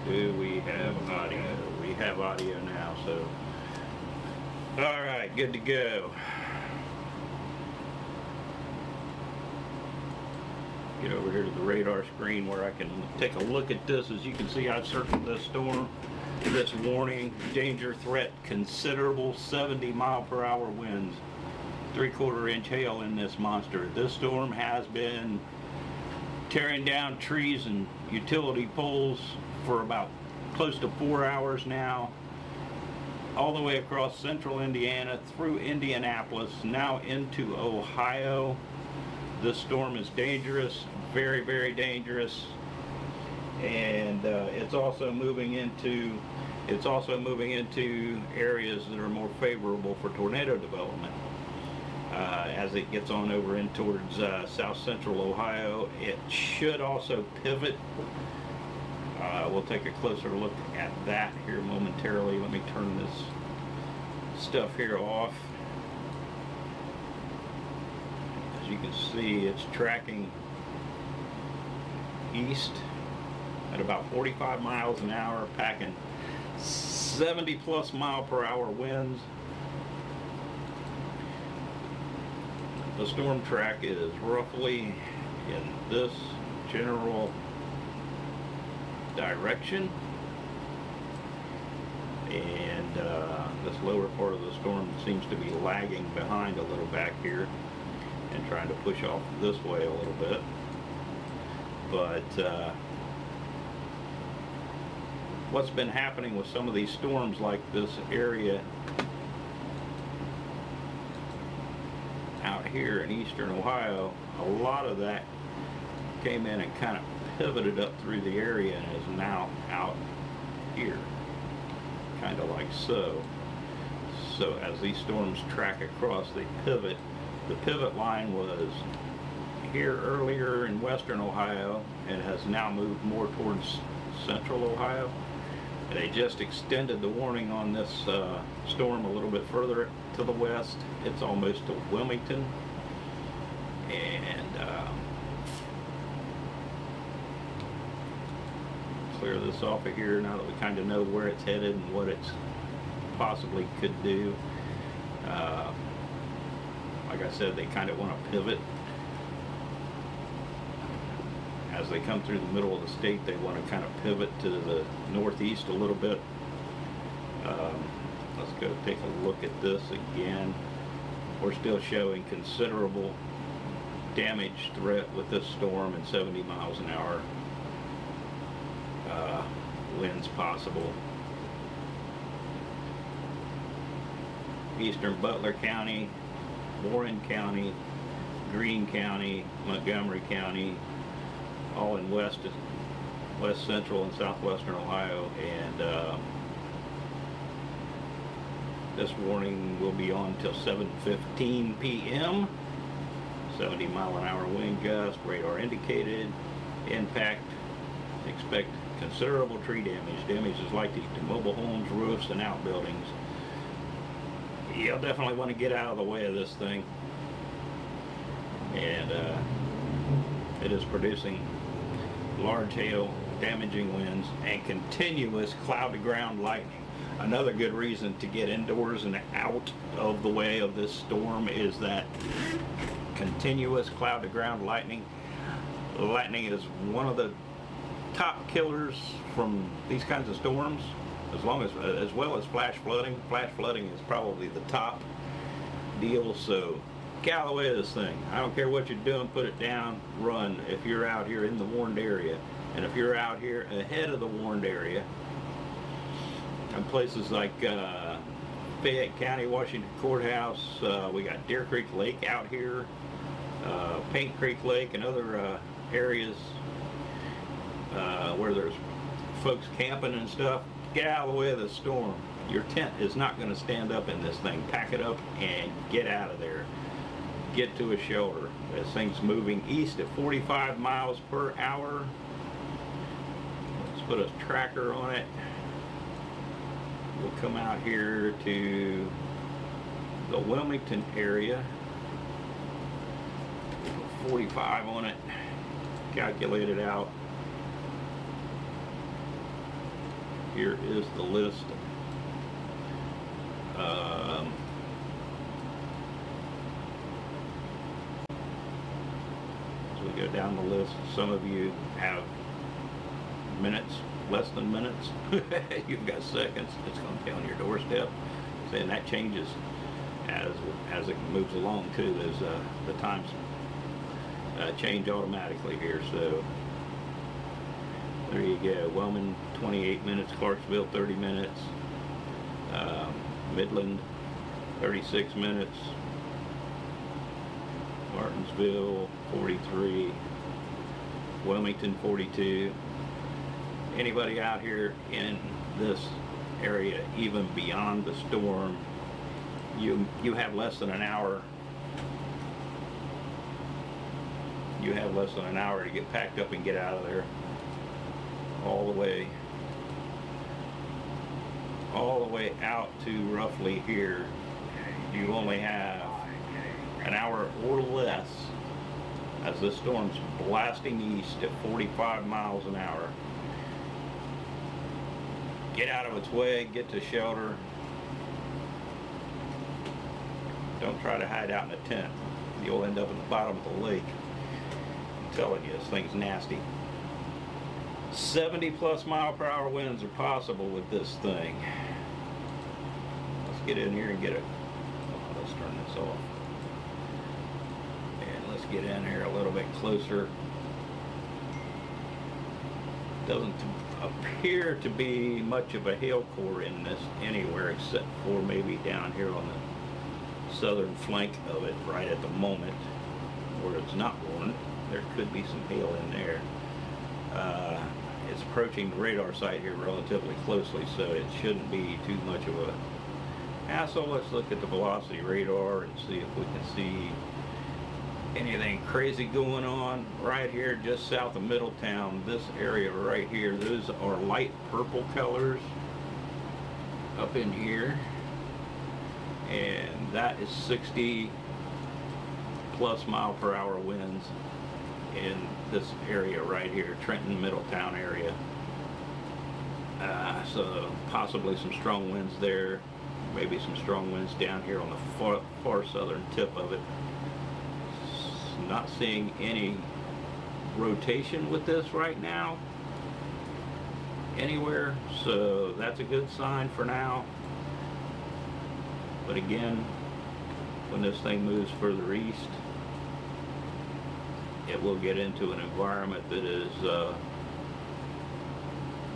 Do we have audio? We have audio now, so. Alright, good to go. Get over here to the radar screen where I can take a look at this. As you can see, I've circled this storm, this warning, danger threat, considerable 70-mile-per-hour winds, 3/4 inch hail in this monster. This storm has been tearing down trees and utility poles for about close to 4 hours now, all the way across central Indiana through Indianapolis, now into Ohio. This storm is dangerous, very, very dangerous, and it's also moving into areas that are more favorable for tornado development. As it gets on over in towards south central Ohio, it should also pivot. We'll take a closer look at that here momentarily. Let me turn this stuff here off. As you can see, it's tracking east at about 45 miles an hour, packing 70+ mile-per-hour winds. The storm track is roughly in this general direction, and this lower part of the storm seems to be lagging behind a little back here and trying to push off this way a little bit. But what's been happening with some of these storms, like this area out here in eastern Ohio, a lot of that came in and kind of pivoted up through the area and is now out here, kind of like so. So as these storms track across, they pivot. The pivot line was here earlier in western Ohio and has now moved more towards central Ohio. They just extended the warning on this storm a little bit further to the west. It's almost to Wilmington, and clear this off of here now that we kind of know where it's headed and what it's possibly could do. Like I said, they kind of want to pivot. As they come through the middle of the state, they want to kind of pivot to the northeast a little bit. Let's go take a look at this again. We're still showing considerable damage threat with this storm and 70 miles an hour winds possible. Eastern Butler County, Warren County, Greene County, Montgomery County, all in west central and southwestern Ohio, and this warning will be on till 7:15 p.m. 70 mile an hour wind gust, radar indicated, impact, expect considerable tree damage. Damage is likely to mobile homes, roofs, and outbuildings. You'll definitely want to get out of the way of this thing, and it is producing large hail, damaging winds, and continuous cloud-to-ground lightning. Another good reason to get indoors and out of the way of this storm is that continuous cloud-to-ground lightning. Lightning is one of the top killers from these kinds of storms, as well as flash flooding. Flash flooding is probably the top deal, so get out of the way of this thing. I don't care what you're doing, put it down, run if you're out here in the warned area. And if you're out here ahead of the warned area, in places like Fayette County, Washington Courthouse, we got Deer Creek Lake out here, Paint Creek Lake, and other areas where there's folks camping and stuff. Get out of the way of the storm. Your tent is not going to stand up in this thing. Pack it up and get out of there. Get to a shelter. This thing's moving east at 45 miles per hour. Let's put a tracker on it. We'll come out here to the Wilmington area. 45 on it. Calculate it out. here is the list. As we go down the list, some of you have minutes, less than minutes. You've got seconds. It's going to be on your doorstep. And that changes as it moves along too. There's the times change automatically here. So there you go. Wellman 28 minutes, Clarksville 30 minutes, Midland 36 minutes, Martinsville 43, Wilmington 42. Anybody out here in this area, even beyond the storm, you have less than an hour. You have less than an hour to get packed up and get out of there. All the way out to roughly here. You only have an hour or less as this storm's blasting east at 45 miles an hour. Get out of its way, get to shelter. Don't try to hide out in a tent. You'll end up at the bottom of the lake. I'm telling you, this thing's nasty. 70+ mile-per-hour winds are possible with this thing. Let's get in here and get it. Let's turn this off. And let's get in here a little bit closer. Doesn't appear to be much of a hail core in this anywhere, except for maybe down here on the southern flank of it right at the moment where it's not warned. There could be some hail in there. It's approaching the radar site here relatively closely, so it shouldn't be too much of a hassle. Let's look at the velocity radar and see if we can see anything crazy going on right here just south of Middletown. This area right here, those are light purple colors up in here, and that is 60+ mile-per-hour winds in this area right here, Trenton, Middletown area. So possibly some strong winds there, maybe some strong winds down here on the far southern tip of it. Not seeing any rotation with this right now anywhere, so that's a good sign for now. But again, when this thing moves further east, it will get into an environment that is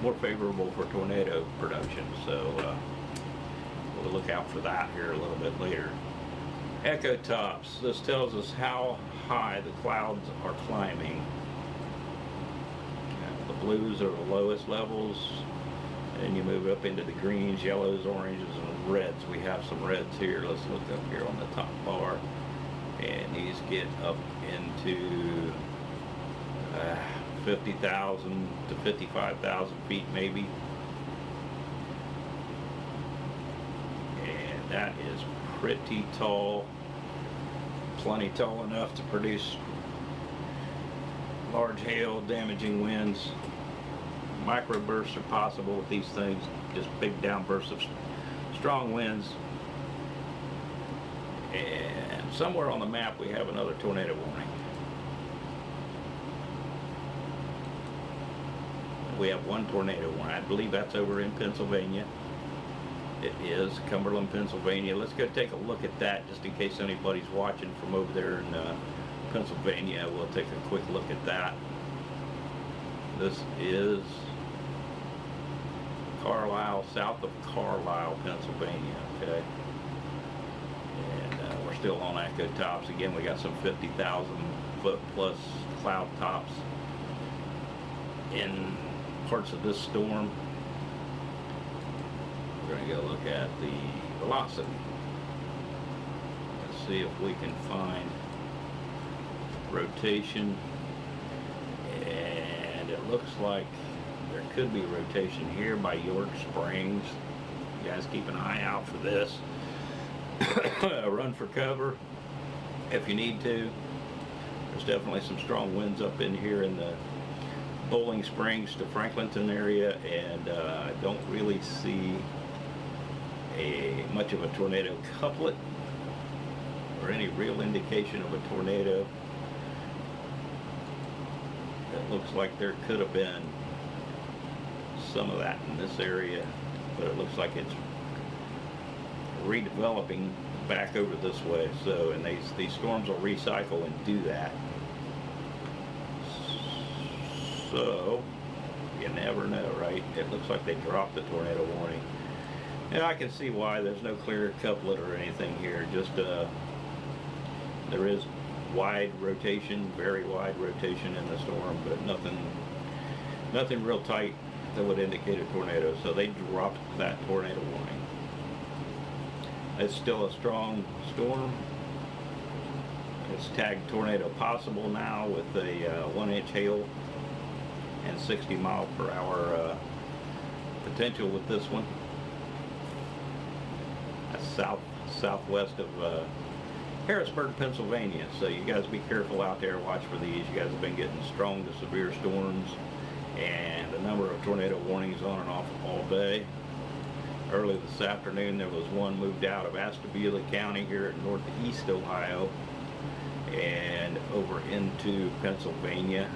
more favorable for tornado production, so we'll look out for that here a little bit later. Echo tops. This tells us how high the clouds are climbing. The blues are the lowest levels, and you move up into the greens, yellows, oranges, and reds. We have some reds here. Let's look up here on the top bar, and these get up into 50,000 to 55,000 feet maybe, and that is pretty tall, plenty tall enough to produce large hail, damaging winds. Microbursts are possible with these things, just big downbursts of strong winds. And somewhere on the map we have another tornado warning. We have one tornado warning. I believe that's over in Pennsylvania. It is Cumberland, Pennsylvania. Let's go take a look at that just in case anybody's watching from over there in Pennsylvania. We'll take a quick look at that. This is Carlisle, south of Carlisle, Pennsylvania, okay? And we're still on echo tops. Again, we got some 50,000 foot plus cloud tops in parts of this storm. We're going to go look at the velocity. Let's see if we can find rotation. And it looks like there could be rotation here by York Springs. You guys keep an eye out for this. Run for cover if you need to. There's definitely some strong winds up in here in the Bowling Springs to Franklinton area, and I don't really see much of a tornado couplet or any real indication of a tornado. It looks like there could have been some of that in this area, but it looks like it's redeveloping back over this way. So, and these storms will recycle and do that. So, you never know, right? It looks like they dropped the tornado warning. And I can see why there's no clear couplet or anything here. Just there is wide rotation, very wide rotation in the storm, but nothing real tight that would indicate a tornado. So they dropped that tornado warning. It's still a strong storm. It's tagged tornado possible now with a 1-inch hail and 60 mile per hour potential with this one. That's southwest of Harrisburg, Pennsylvania. So you guys be careful out there. Watch for these. You guys have been getting strong to severe storms and a number of tornado warnings on and off all day. Early this afternoon there was one moved out of Ashtabula County here in northeast Ohio and over into Pennsylvania,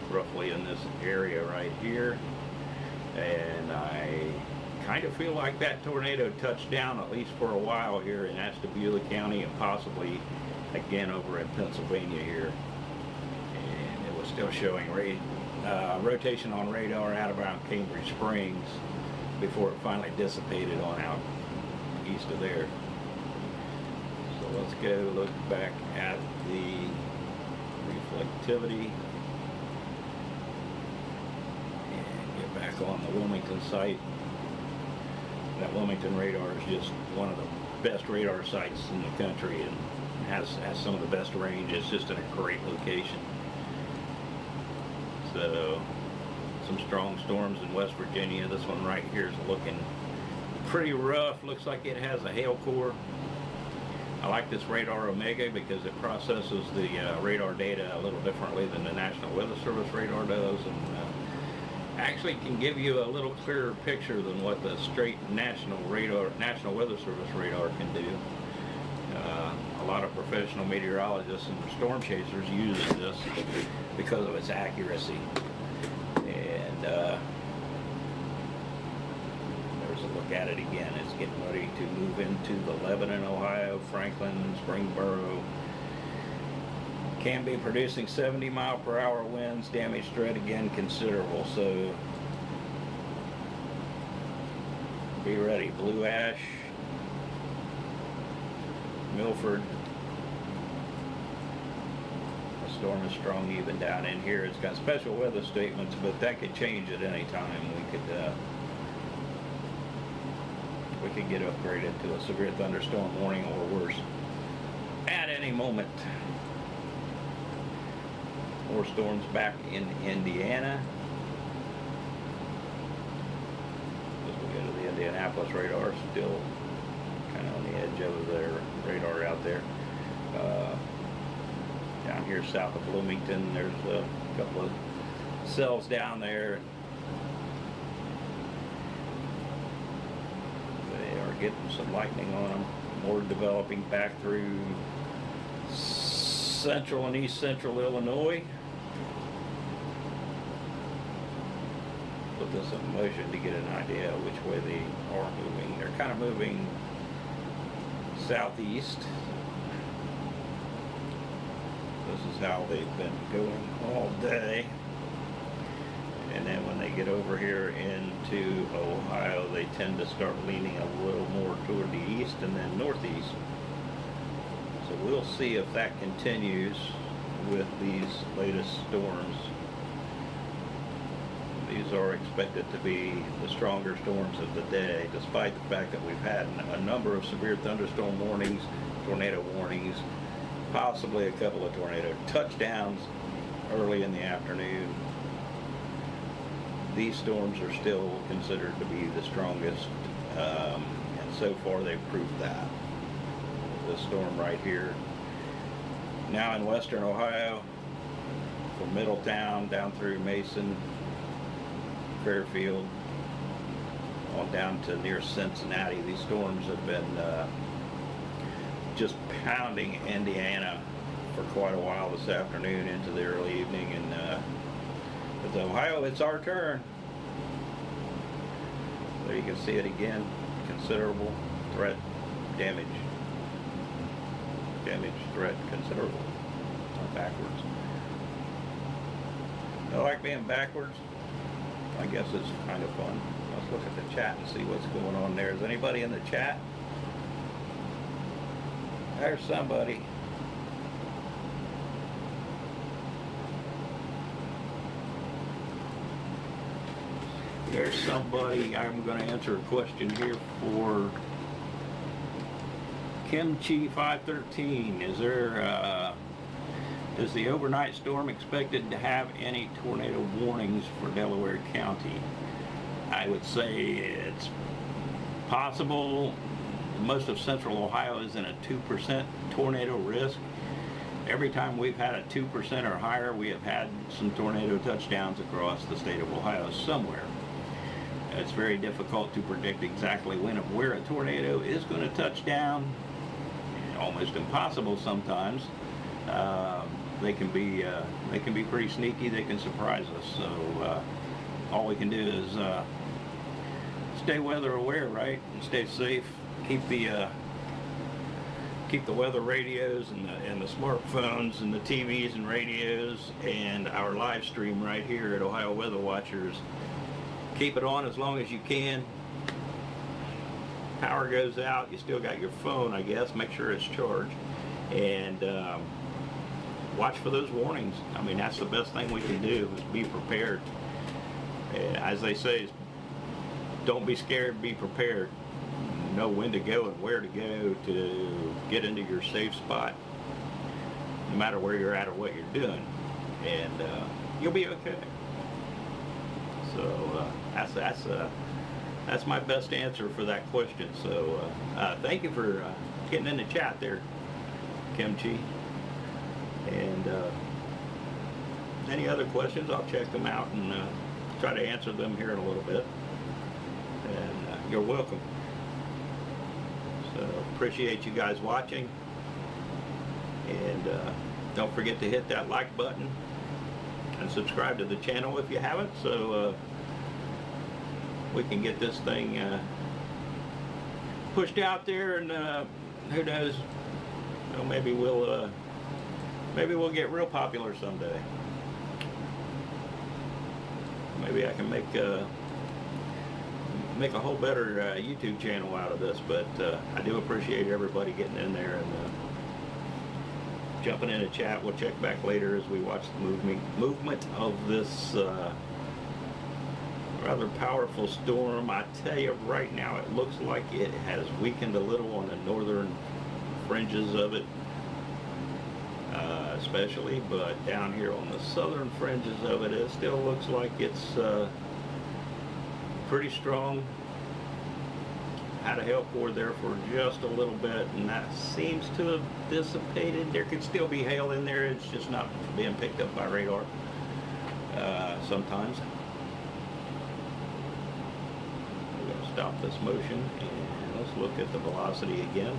roughly in this area right here. And I kind of feel like that tornado touched down at least for a while here in Ashtabula County and possibly again over in Pennsylvania here. And it was still showing rotation on radar out around Cambridge Springs before it finally dissipated on out east of there. So let's go look back at the reflectivity and get back on the Wilmington site. That Wilmington radar is just one of the best radar sites in the country and has some of the best range. It's just in a great location. So some strong storms in West Virginia. This one right here is looking pretty rough. Looks like it has a hail core. I like this radar Omega because it processes the radar data a little differently than the National Weather Service radar does, and actually can give you a little clearer picture than what the straight National Weather Service radar can do. A lot of professional meteorologists and storm chasers use this because of its accuracy. And there's a look at it again. It's getting ready to move into the Lebanon, Ohio, Franklin, Springboro. Can be producing 70 mile per hour winds. Damage threat again considerable. So be ready. Blue Ash, Milford. The storm is strong even down in here. It's got special weather statements, but that could change at any time. We could get upgraded to a severe thunderstorm warning or worse at any moment. More storms back in Indiana. As we go to the Indianapolis radar, still kind of on the edge of their radar out there. Down here south of Bloomington, there's a couple of cells down there. They are getting some lightning on them. More developing back through central and east central Illinois. Put this in motion to get an idea of which way they are moving. They're kind of moving southeast. This is how they've been going all day. And then when they get over here into Ohio, they tend to start leaning a little more toward the east and then northeast. So we'll see if that continues with these latest storms. These are expected to be the stronger storms of the day, despite the fact that we've had a number of severe thunderstorm warnings, tornado warnings, possibly a couple of tornado touchdowns early in the afternoon. These storms are still considered to be the strongest, and so far they've proved that. This storm right here, now in western Ohio, from Middletown down through Mason, Fairfield, on down to near Cincinnati. These storms have been just pounding Indiana for quite a while this afternoon into the early evening, and with Ohio, it's our turn. There you can see it again. Considerable threat, damage, threat, considerable. Backwards. I like being backwards. I guess it's kind of fun. Let's look at the chat and see what's going on there. Is anybody in the chat? There's somebody. There's somebody. I'm going to answer a question here for Kimchi 513. Is the overnight storm expected to have any tornado warnings for Delaware County? I would say it's possible. Most of central Ohio is in a 2% tornado risk. Every time we've had a 2% or higher, we have had some tornado touchdowns across the state of Ohio somewhere. It's very difficult to predict exactly when and where a tornado is going to touch down. Almost impossible sometimes. They can be pretty sneaky. They can surprise us. So all we can do is stay weather aware, right, and stay safe. Keep the weather radios and the smartphones and the TVs and radios and our live stream right here at Ohio Weather Watchers. Keep it on as long as you can. Power goes out, you still got your phone, I guess. Make sure it's charged, and watch for those warnings. I mean, that's the best thing we can do, is be prepared. As they say, don't be scared, be prepared. Know when to go and where to go to get into your safe spot, no matter where you're at or what you're doing, and you'll be okay. So that's my best answer for that question. So thank you for getting in the chat there, Kimchi. And any other questions, I'll check them out and try to answer them here in a little bit. And you're welcome. So appreciate you guys watching. And don't forget to hit that like button and subscribe to the channel if you haven't, so we can get this thing pushed out there, and who knows, you know, maybe we'll get real popular someday. Maybe I can make a whole better YouTube channel out of this, but I do appreciate everybody getting in there and jumping in a chat. We'll check back later as we watch the movement of this rather powerful storm. I tell you right now, it looks like it has weakened a little on the northern fringes of it, especially, but down here on the southern fringes of it, it still looks like it's pretty strong. Had a hail core there for just a little bit, and that seems to have dissipated. There could still be hail in there, it's just not being picked up by radar sometimes. We're going to stop this motion, and let's look at the velocity again.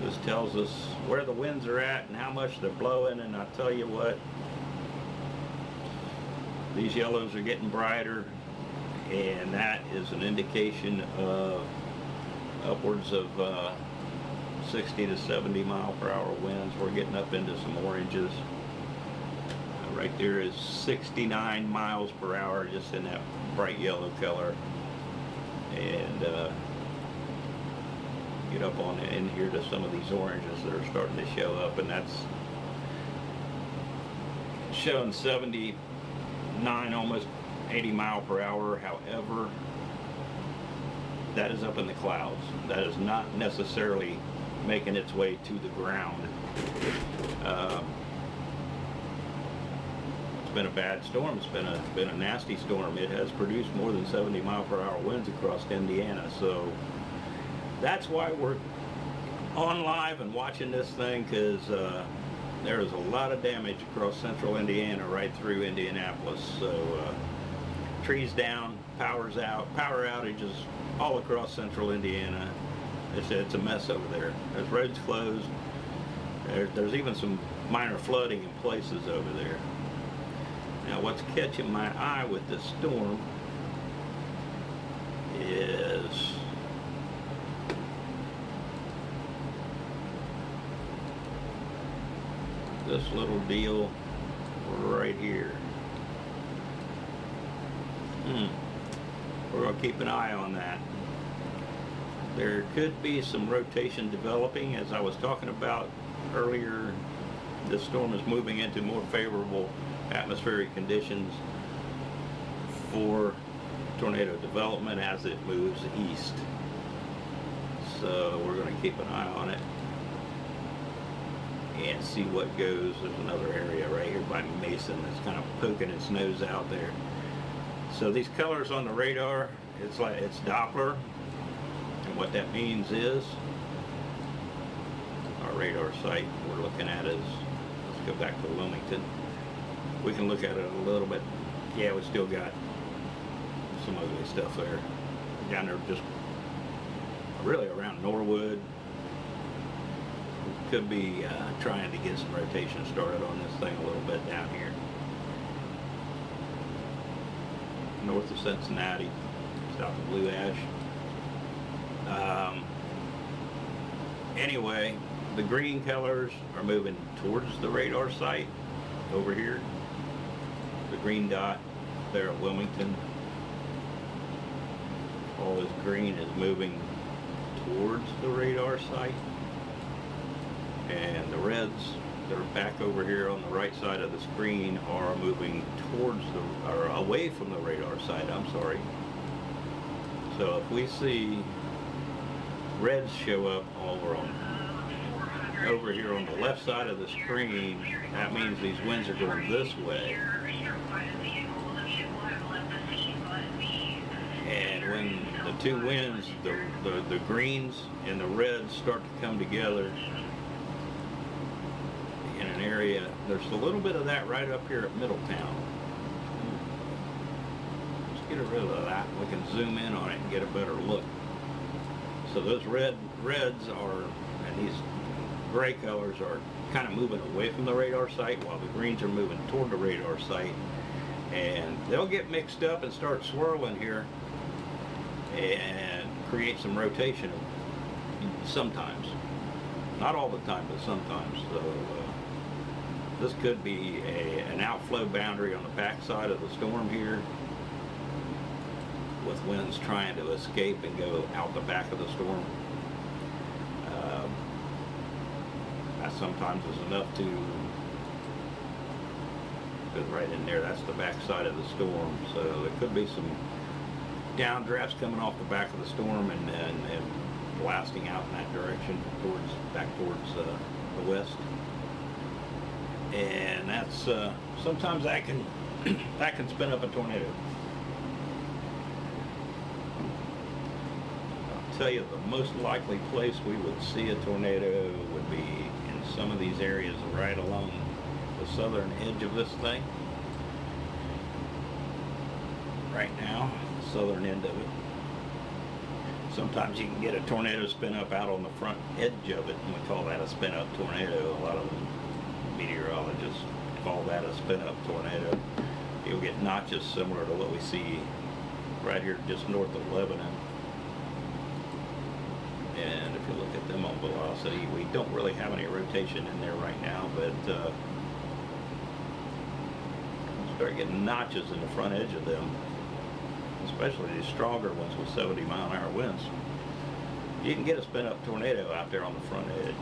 This tells us where the winds are at and how much they're blowing, and I'll tell you what, these yellows are getting brighter, and that is an indication of upwards of 60 to 70 mile per hour winds. We're getting up into some oranges. Right there is 69 miles per hour just in that bright yellow color. And get up on in here to some of these oranges that are starting to show up, and that's showing 79, almost 80 mile per hour. However, that is up in the clouds. That is not necessarily making its way to the ground. It's been a bad storm. It's been a nasty storm. It has produced more than 70 mile per hour winds across Indiana. So that's why we're on live and watching this thing, because there is a lot of damage across central Indiana, right through Indianapolis. So trees down, power's out, power outages all across central Indiana. It's a mess over there. There's roads closed. There's even some minor flooding in places over there. Now what's catching my eye with this storm is this little deal right here. We're going to keep an eye on that. There could be some rotation developing, as I was talking about earlier. This storm is moving into more favorable atmospheric conditions for tornado development as it moves east. So we're going to keep an eye on it and see what goes. There's another area right here by Mason that's kind of poking its nose out there. So these colors on the radar, it's Doppler, and what that means is our radar site we're looking at is, let's go back to Wilmington. We can look at it a little bit. Yeah, we still got some ugly stuff there. Down there just really around Norwood. We could be trying to get some rotation started on this thing a little bit down here. North of Cincinnati, south of Blue Ash. Anyway, the green colors are moving towards the radar site over here. The green dot there at Wilmington. All this green is moving towards the radar site. And the reds that are back over here on the right side of the screen are moving towards or away from the radar site, I'm sorry. So if we see reds show up over here on the left side of the screen, that means these winds are going this way. And when the two winds, the greens and the reds start to come together in an area, there's a little bit of that right up here at Middletown. Let's get rid of that. We can zoom in on it and get a better look. So those reds are, and these gray colors are kind of moving away from the radar site, while the greens are moving toward the radar site. And they'll get mixed up and start swirling here and create some rotation sometimes. Not all the time, but sometimes. So this could be an outflow boundary on the back side of the storm here, with winds trying to escape and go out the back of the storm. That sometimes is enough to go right in there. That's the back side of the storm. So there could be some downdrafts coming off the back of the storm and blasting out in that direction back towards the west. And that's sometimes that can that can spin up a tornado. I'll tell you, the most likely place we would see a tornado would be in some of these areas right along the southern edge of this thing. Right now, the southern end of it. Sometimes you can get a tornado spin up out on the front edge of it, and we call that a spin up tornado. A lot of meteorologists call that a spin up tornado. You'll get notches similar to what we see right here just north of Lebanon. And if you look at them on velocity, we don't really have any rotation in there right now, but start getting notches in the front edge of them, especially these stronger ones with 70-mile-an-hour winds. You can get a spin-up tornado out there on the front edge.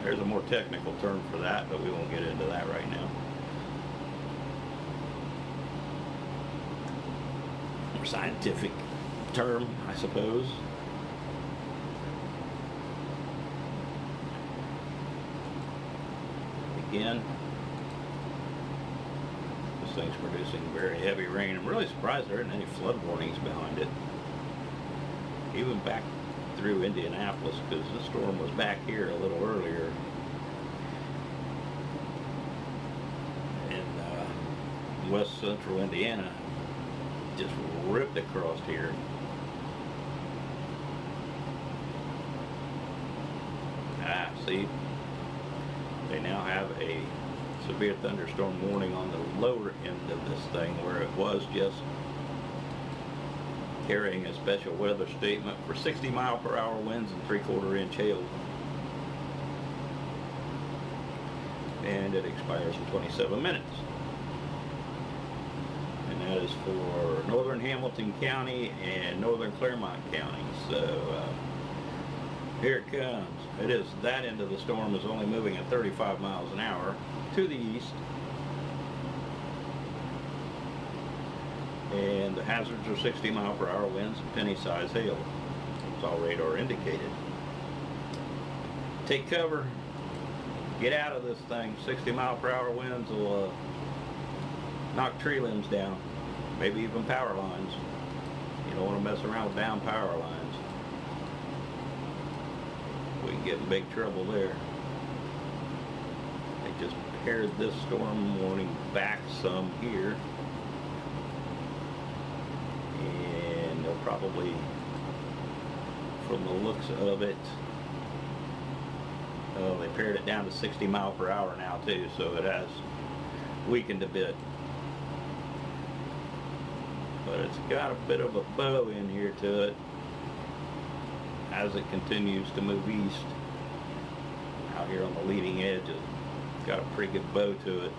There's a more technical term for that, but we won't get into that right now. More scientific term, I suppose. Again, this thing's producing very heavy rain. I'm really surprised there aren't any flood warnings behind it. Even back through Indianapolis, because this storm was back here a little earlier. west central Indiana just ripped across here. See, they now have a severe thunderstorm warning on the lower end of this thing, where it was just carrying a special weather statement for 60-mile-per-hour winds and 3/4-inch hail. And it expires in 27 minutes. And that is for northern Hamilton County and northern Clermont County. So here it comes. It is, that end of the storm is only moving at 35 miles an hour to the east. And the hazards are 60-mile-per-hour winds and penny-size hail. It's all radar indicated. Take cover. Get out of this thing. 60-mile-per-hour winds will knock tree limbs down. Maybe even power lines. You don't want to mess around with down power lines. We can get in big trouble there. They just pared this storm warning back some here. And they'll probably, from the looks of it, they pared it down to 60 mile per hour now too, so it has weakened a bit. But it's got a bit of a bow in here to it as it continues to move east. Out here on the leading edge, it's got a pretty good bow to it.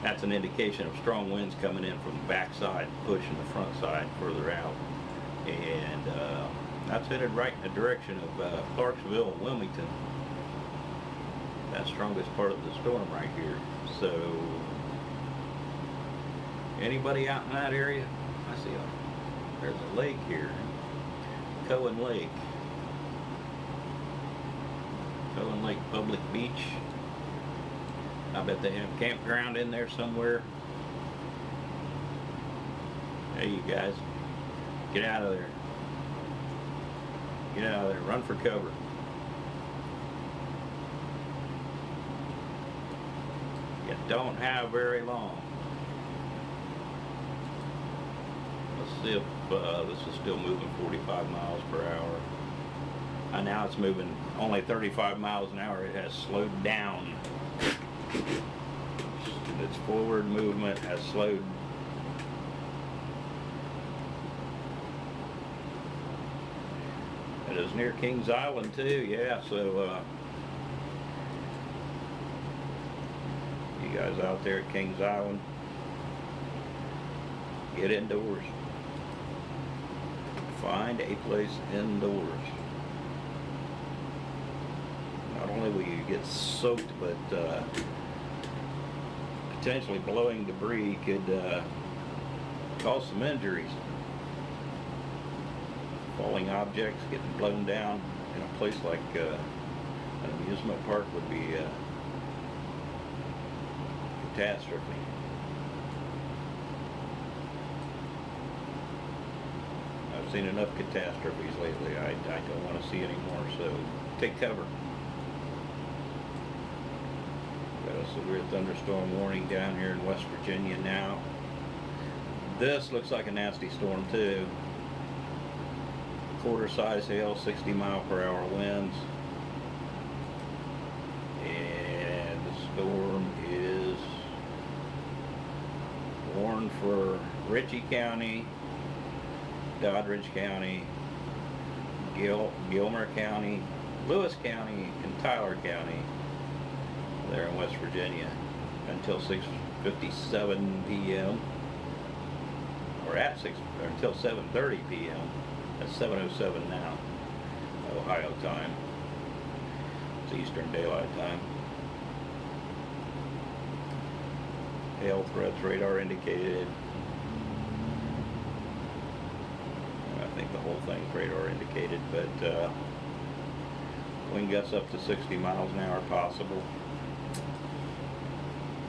That's an indication of strong winds coming in from the back side, pushing the front side further out. And that's headed right in the direction of Clarksville and Wilmington. That strongest part of the storm right here. So anybody out in that area? I see there's a lake here, Cohen Lake. Cohen Lake Public Beach. I bet they have a campground in there somewhere. Hey, you guys, get out of there. Get out of there, run for cover. You don't have very long. Let's see if this is still moving 45 miles per hour. Now it's moving only 35 miles an hour. It has slowed down. Its forward movement has slowed. It is near Kings Island too, yeah, so you guys out there at Kings Island, get indoors. Find a place indoors. Not only will you get soaked, but potentially blowing debris could cause some injuries. Falling objects getting blown down in a place like an amusement park would be a catastrophe. I've seen enough catastrophes lately. I don't want to see any more, so take cover. Got a severe thunderstorm warning down here in West Virginia now. This looks like a nasty storm too. Quarter-size hail, 60 mile per hour winds. And the storm is warned for Ritchie County, Doddridge County, Gilmer County, Lewis County, and Tyler County there in West Virginia until 6:57 p.m. or until 7:30 p.m. That's 7:07 now, Ohio time. It's Eastern Daylight Time. Hail threats radar indicated. I think the whole thing's radar indicated, but wind gusts up to 60 miles an hour possible.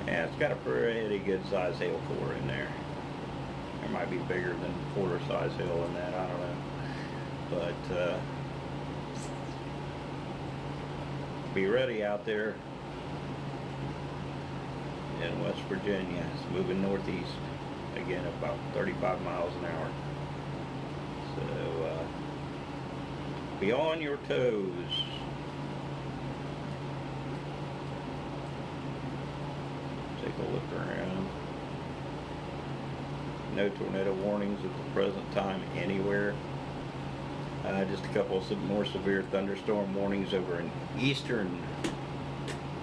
Yeah, it's got a pretty good size hail core in there. There might be bigger than quarter size hail in that, I don't know. But be ready out there. in West Virginia. It's moving northeast, again about 35 miles an hour. So be on your toes. Take a look around. No tornado warnings at the present time anywhere. Just a couple of more severe thunderstorm warnings over in eastern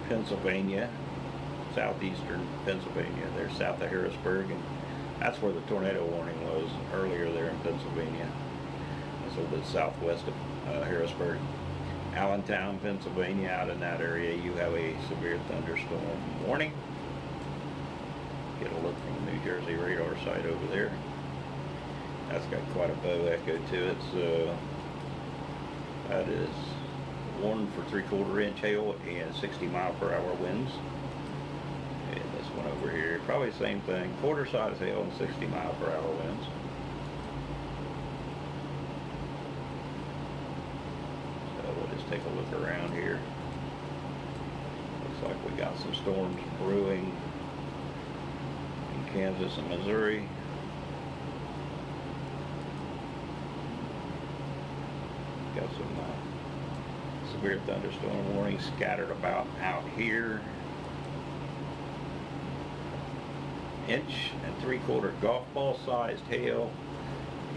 Pennsylvania, southeastern Pennsylvania. They're south of Harrisburg, and that's where the tornado warning was earlier there in Pennsylvania. That's a little bit southwest of Harrisburg. Allentown, Pennsylvania, out in that area, you have a severe thunderstorm warning. Get a look from the New Jersey radar site over there. That's got quite a bow echo to it, so that is warned for 3/4 inch hail and 60-mile-per-hour winds. And this one over here, probably the same thing, quarter size hail and 60-mile-per-hour winds. So we'll just take a look around here. Looks like we got some storms brewing in Kansas and Missouri. Got some severe thunderstorm warnings scattered about out here. 1.75 inch golf ball sized hail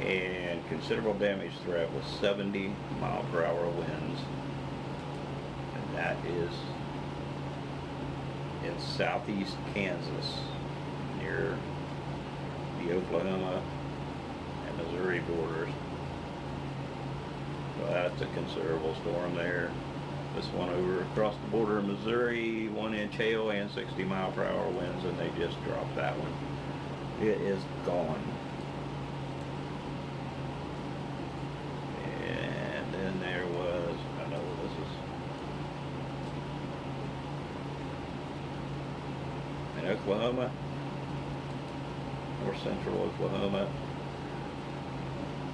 and considerable damage threat with 70-mile-per-hour winds. And that is in southeast Kansas, near the Oklahoma and Missouri borders. So that's a considerable storm there. This one over across the border of Missouri, 1 inch hail and 60-mile-per-hour winds, and they just dropped that one. It is gone. And then there was, I know this is in Oklahoma, north central Oklahoma.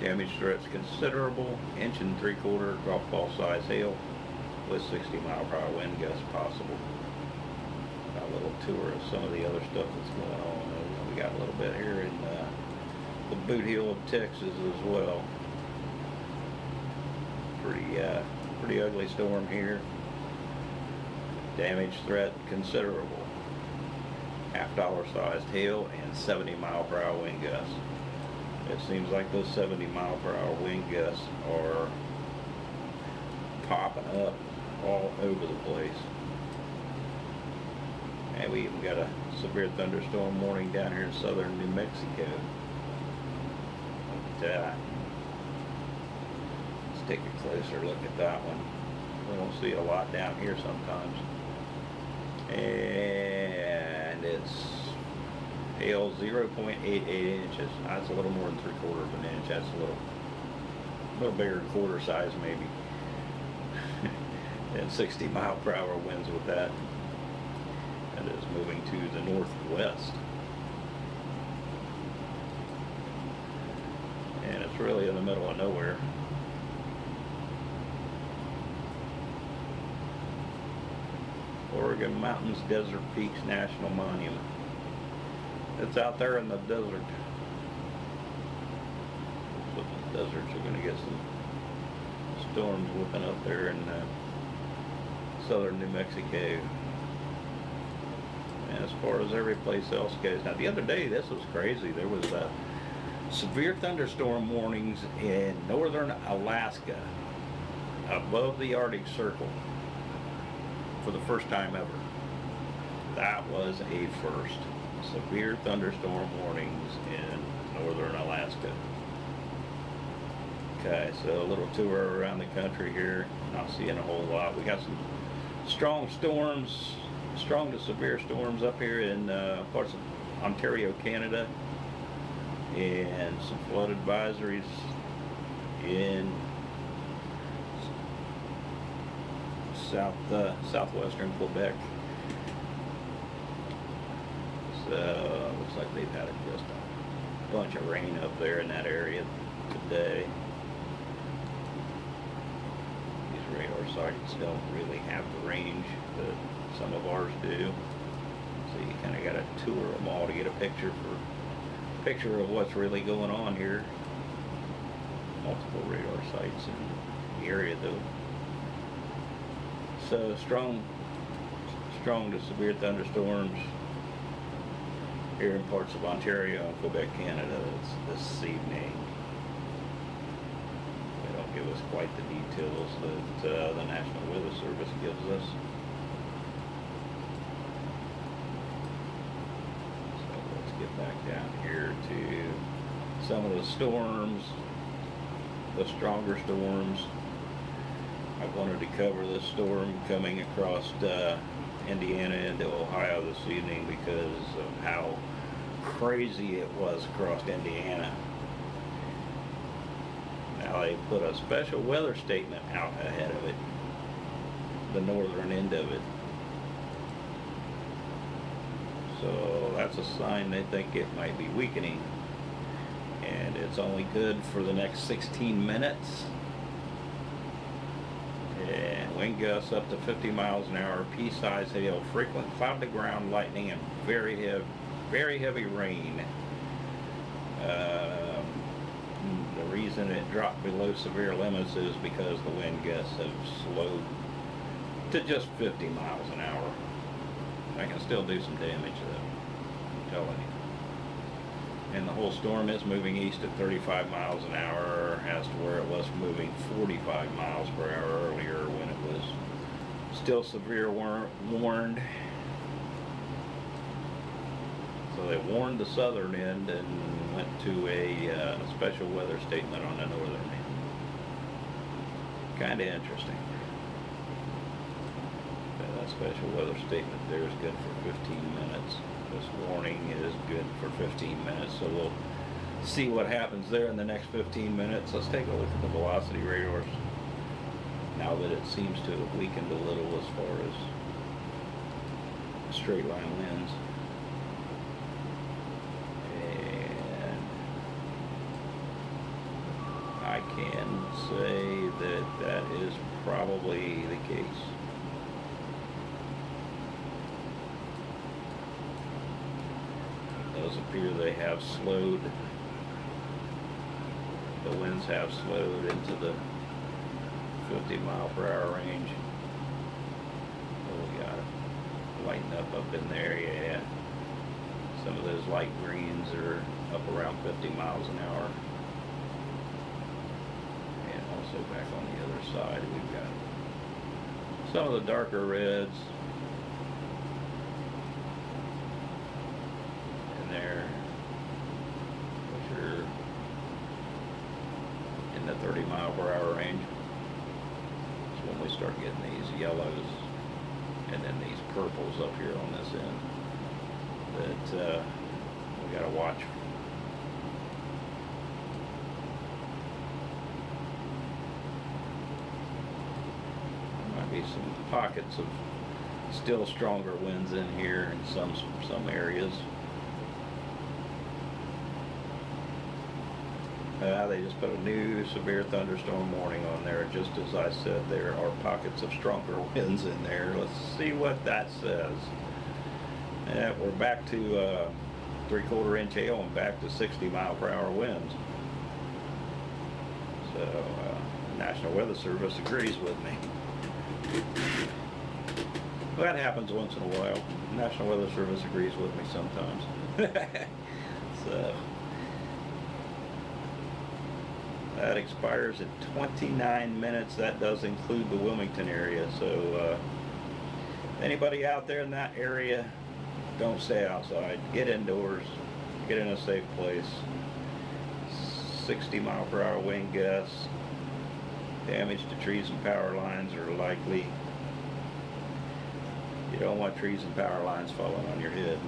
Damage threat's considerable, 1.75 inch golf ball size hail with 60-mile-per-hour wind gusts possible. Got a little tour of some of the other stuff that's going on. We got a little bit here in the Boot Heel of Texas as well. Pretty ugly storm here. Damage threat considerable. $half sized hail and 70-mile-per-hour wind gusts. It seems like those 70-mile-per-hour wind gusts are popping up all over the place. And we even got a severe thunderstorm warning down here in southern New Mexico. Look at that. Let's take a closer look at that one. We don't see a lot down here sometimes. And it's hail 0.88 inches. That's a little more than 3/4 of an inch. That's a little bigger than quarter size maybe. And 60-mile-per-hour winds with that. And it's moving to the northwest. And it's really in the middle of nowhere. Oregon Mountains Desert Peaks National Monument. It's out there in the desert. So the deserts are going to get some storms whooping up there in southern New Mexico. And as far as every place else goes, now the other day this was crazy. There was severe thunderstorm warnings in northern Alaska above the Arctic Circle for the first time ever. That was a first. Severe thunderstorm warnings in northern Alaska. Okay, so a little tour around the country here. Not seeing a whole lot. We got some strong storms, strong to severe storms up here in parts of Ontario, Canada, and some flood advisories in southwestern Quebec. So looks like they've had just a bunch of rain up there in that area today. These radar sites don't really have the range that some of ours do. So you kind of got to tour them all to get a picture of what's really going on here. Multiple radar sites in the area though. So strong to severe thunderstorms here in parts of Ontario and Quebec, Canada this evening. They don't give us quite the details that the National Weather Service gives us. So let's get back down here to some of the storms, the stronger storms. I wanted to cover this storm coming across Indiana into Ohio this evening because of how crazy it was across Indiana. Now they put a special weather statement out ahead of it, the northern end of it. So that's a sign they think it might be weakening. And it's only good for the next 16 minutes. And wind gusts up to 50 miles an hour, pea-sized hail, frequent cloud-to-ground lightning, and very heavy rain. The reason it dropped below severe limits is because the wind gusts have slowed to just 50 miles an hour. I can still do some damage though, I'm telling you. And the whole storm is moving east at 35 miles an hour as to where it was moving 45 miles per hour earlier when it was still severe warned. So they warned the southern end and went to a special weather statement on the northern end. Kind of interesting. But that special weather statement there is good for 15 minutes. This warning is good for 15 minutes, so we'll see what happens there in the next 15 minutes. Let's take a look at the velocity radars now that it seems to have weakened a little as far as straight line winds. And I can say that that is probably the case. Those appear they have slowed. The winds have slowed into the 50 mile per hour range. Oh, we got it. Lighten up in there, yeah. Some of those light greens are up around 50 miles an hour. And also back on the other side, we've got some of the darker reds. There, which are in the 30 mile per hour range. So when we start getting these yellows and then these purples up here on this end, that we got to watch. There might be some pockets of still stronger winds in here in some areas. They just put a new severe thunderstorm warning on there. Just as I said, there are pockets of stronger winds in there. Let's see what that says. We're back to 3/4 inch hail and back to 60 mile per hour winds. So National Weather Service agrees with me. Well, that happens once in a while. National Weather Service agrees with me sometimes. So that expires in 29 minutes. That does include the Wilmington area. So anybody out there in that area, don't stay outside. Get indoors. Get in a safe place. 60 mile per hour wind gusts. Damage to trees and power lines are likely. You don't want trees and power lines falling on your head.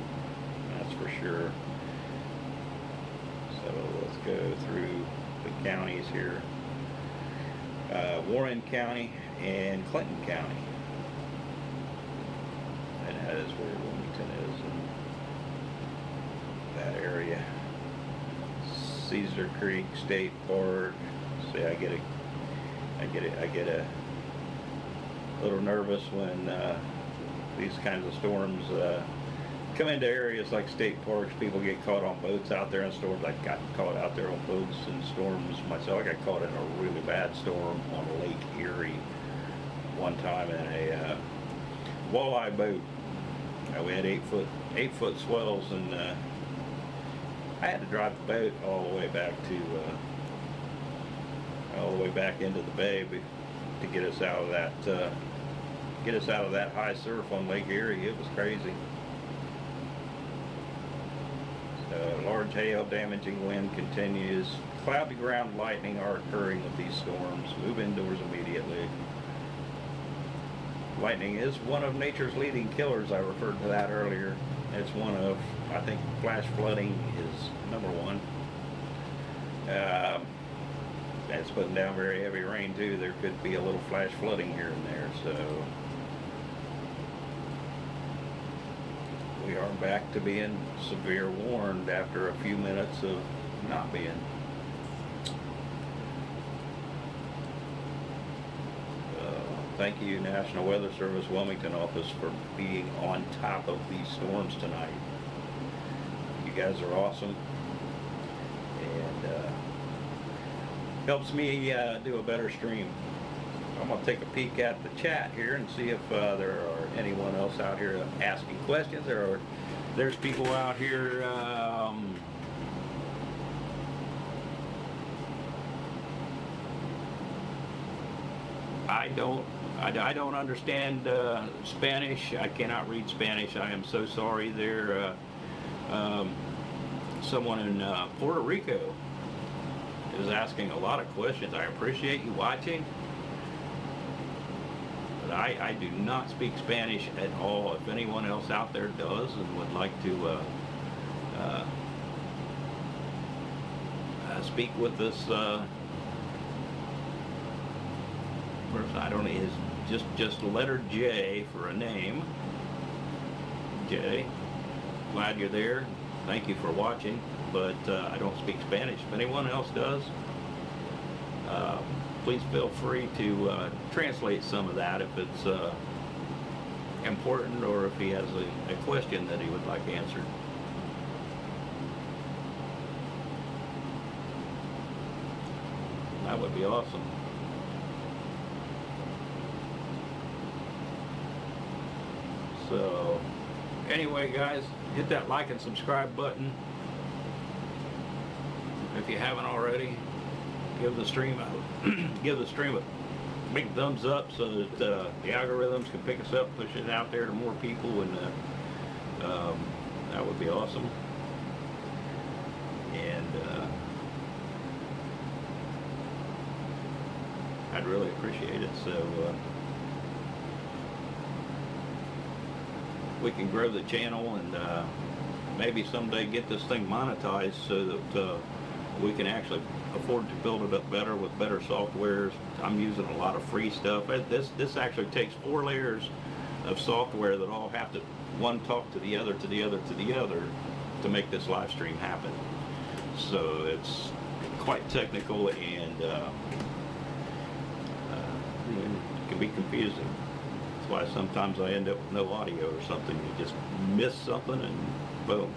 That's for sure. So let's go through the counties here. Warren County and Clinton County. And that is where Wilmington is in that area. Cedar Creek State Park. See, I get a little nervous when these kinds of storms come into areas like state parks, people get caught on boats out there in storms. I got caught out there on boats in storms myself. I got caught in a really bad storm on Lake Erie one time in a walleye boat. We had 8-foot swells, and I had to drive the boat all the way back into the bay to get us out of that high surf on Lake Erie. It was crazy. Large hail damaging wind continues. Cloudy ground lightning are occurring with these storms. Move indoors immediately. Lightning is one of nature's leading killers. I referred to that earlier. It's one of, I think, flash flooding is number one. It's putting down very heavy rain too. There could be a little flash flooding here and there. So we are back to being severe warned after a few minutes of not being. Thank you, National Weather Service Wilmington office, for being on top of these storms tonight. You guys are awesome, and helps me do a better stream. I'm going to take a peek at the chat here and see if there are anyone else out here asking questions. There's people out here. I don't understand Spanish. I cannot read Spanish. I am so sorry. There, someone in Puerto Rico is asking a lot of questions. I appreciate you watching, but I do not speak Spanish at all. If anyone else out there does and would like to speak with this person, I don't know, is just letter J for a name. J, glad you're there. Thank you for watching, but I don't speak Spanish. If anyone else does, please feel free to translate some of that if it's important, or if he has a question that he would like answered. That would be awesome. So anyway, guys, hit that like and subscribe button if you haven't already. Give the stream a big thumbs up so that the algorithms can pick us up, push it out there to more people, and that would be awesome. And I'd really appreciate it. So we can grow the channel, and maybe someday get this thing monetized so that we can actually afford to build it up better with better softwares. I'm using a lot of free stuff. This actually takes 4 layers of software that all have to one talk to the other to the other to the other to make this live stream happen. So it's quite technical, and it can be confusing. That's why sometimes I end up with no audio or something. You just miss something and boom.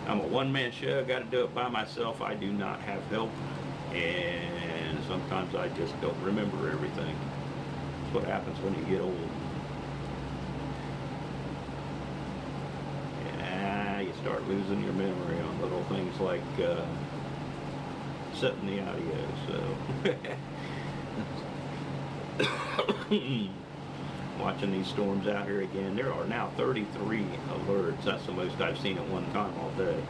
I'm a one-man show. Got to do it by myself. I do not have help, and sometimes I just don't remember everything. That's what happens when you get old. Yeah, you start losing your memory on little things like setting the audio. So watching these storms out here again. There are now 33 alerts. That's the most I've seen at one time all day.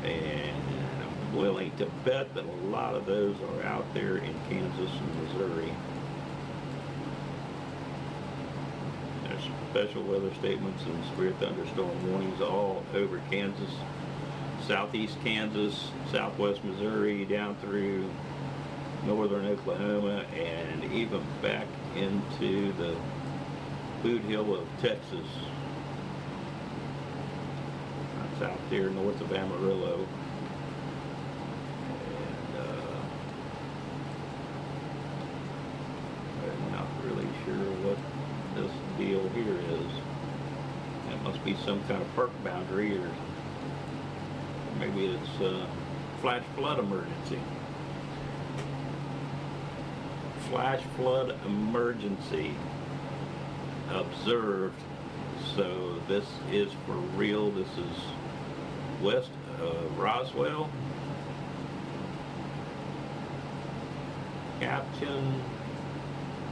And I'm willing to bet that a lot of those are out there in Kansas and Missouri. There's special weather statements and severe thunderstorm warnings all over Kansas, southeast Kansas, southwest Missouri, down through northern Oklahoma, and even back into the boot hill of Texas. That's out there north of Amarillo. And I'm not really sure what this deal here is. It Must be some kind of park boundary, or maybe it's a flash flood emergency. Flash flood emergency observed. So this is for real. This is west of Roswell. Captain,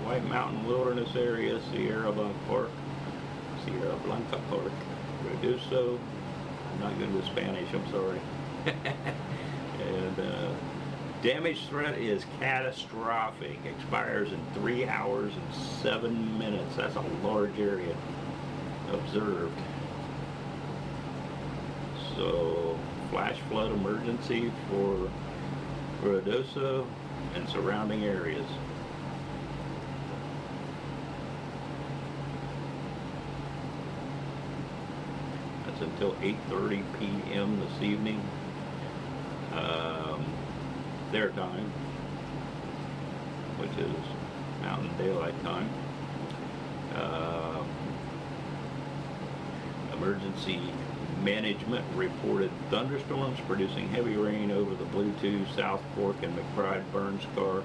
White Mountain Wilderness Area, Sierra Blanca Park, Reduso. I'm not good with Spanish, I'm sorry. And damage threat is catastrophic. Expires in 3 hours and 7 minutes. That's a large area observed. So, flash flood emergency for Reduso and surrounding areas. That's until 8:30 p.m. this evening, their time, which is Mountain Daylight Time. Emergency management reported thunderstorms producing heavy rain over the Bluetooth, South Fork, and McBride Burns Car.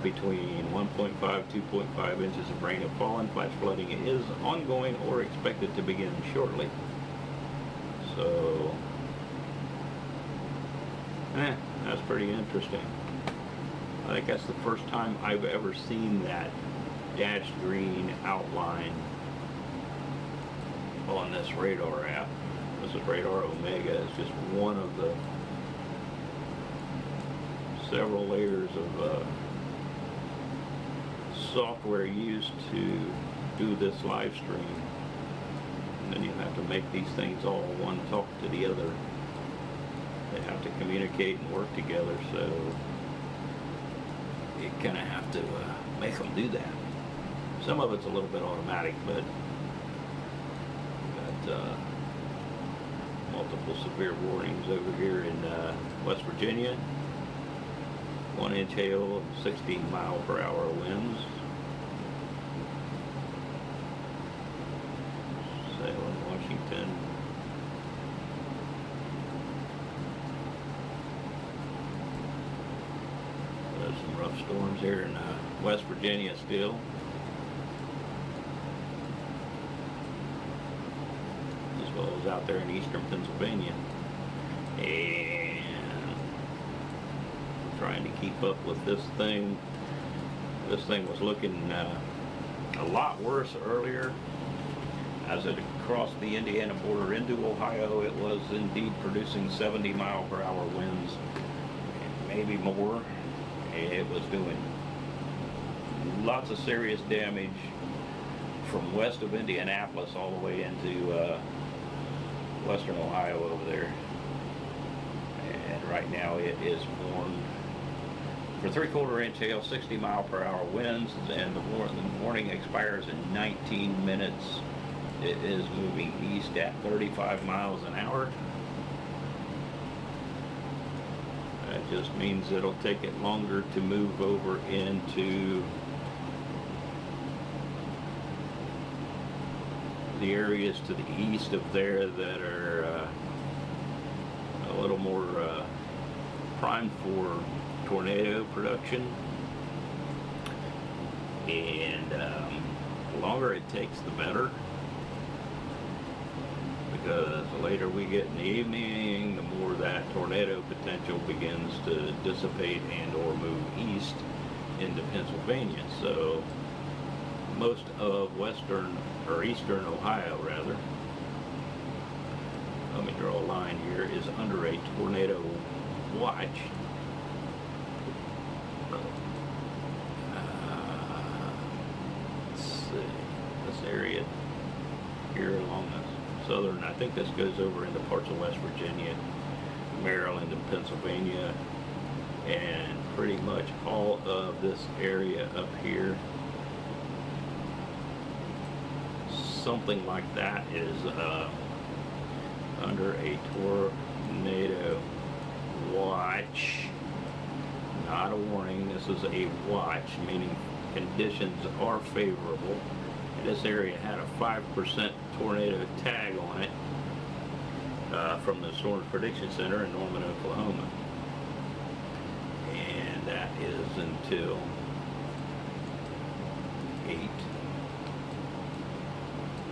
Between 1.5 2.5 inches of rain have fallen. Flash flooding is ongoing or expected to begin shortly. So, that's pretty interesting. I think that's the first time I've ever seen that dashed green outline on this radar app. This is Radar Omega. It's just one of the several layers of software used to do this live stream. And then you have to make these things all one talk to the other. They have to communicate and work together, so you kind of have to make them do that. Some of it's a little bit automatic, but multiple severe warnings over here in West Virginia. 1-inch hail, 16-mile-per-hour winds. Salem, Washington. There's some rough storms here in West Virginia still. As well as out there in eastern Pennsylvania. And trying to keep up with this thing. This thing was looking a lot worse earlier. As it crossed the Indiana border into Ohio, it was indeed producing 70-mile-per-hour winds, maybe more. It was doing lots of serious damage from west of Indianapolis all the way into western Ohio over there. And right now it is warned for 3/4-inch hail, 60-mile-per-hour winds, and the warning expires in 19 minutes. It is moving east at 35 miles an hour. That just means it'll take it longer to move over into the areas to the east of there that are a little more primed for tornado production. And the longer it takes, the better. Because the later we get in the evening, the more that tornado potential begins to dissipate and or move east into Pennsylvania. So most of western or eastern Ohio rather, let me draw a line here, is under a tornado watch. Let's see, this area here along the southern, I think this goes over into parts of West Virginia, Maryland, and Pennsylvania, and pretty much all of this area up here. Something like that is under a tornado watch. Not a warning, this is a watch, meaning conditions are favorable This area had a 5% tornado tag on it from the Storms Prediction Center in Norman, Oklahoma. And that is until 8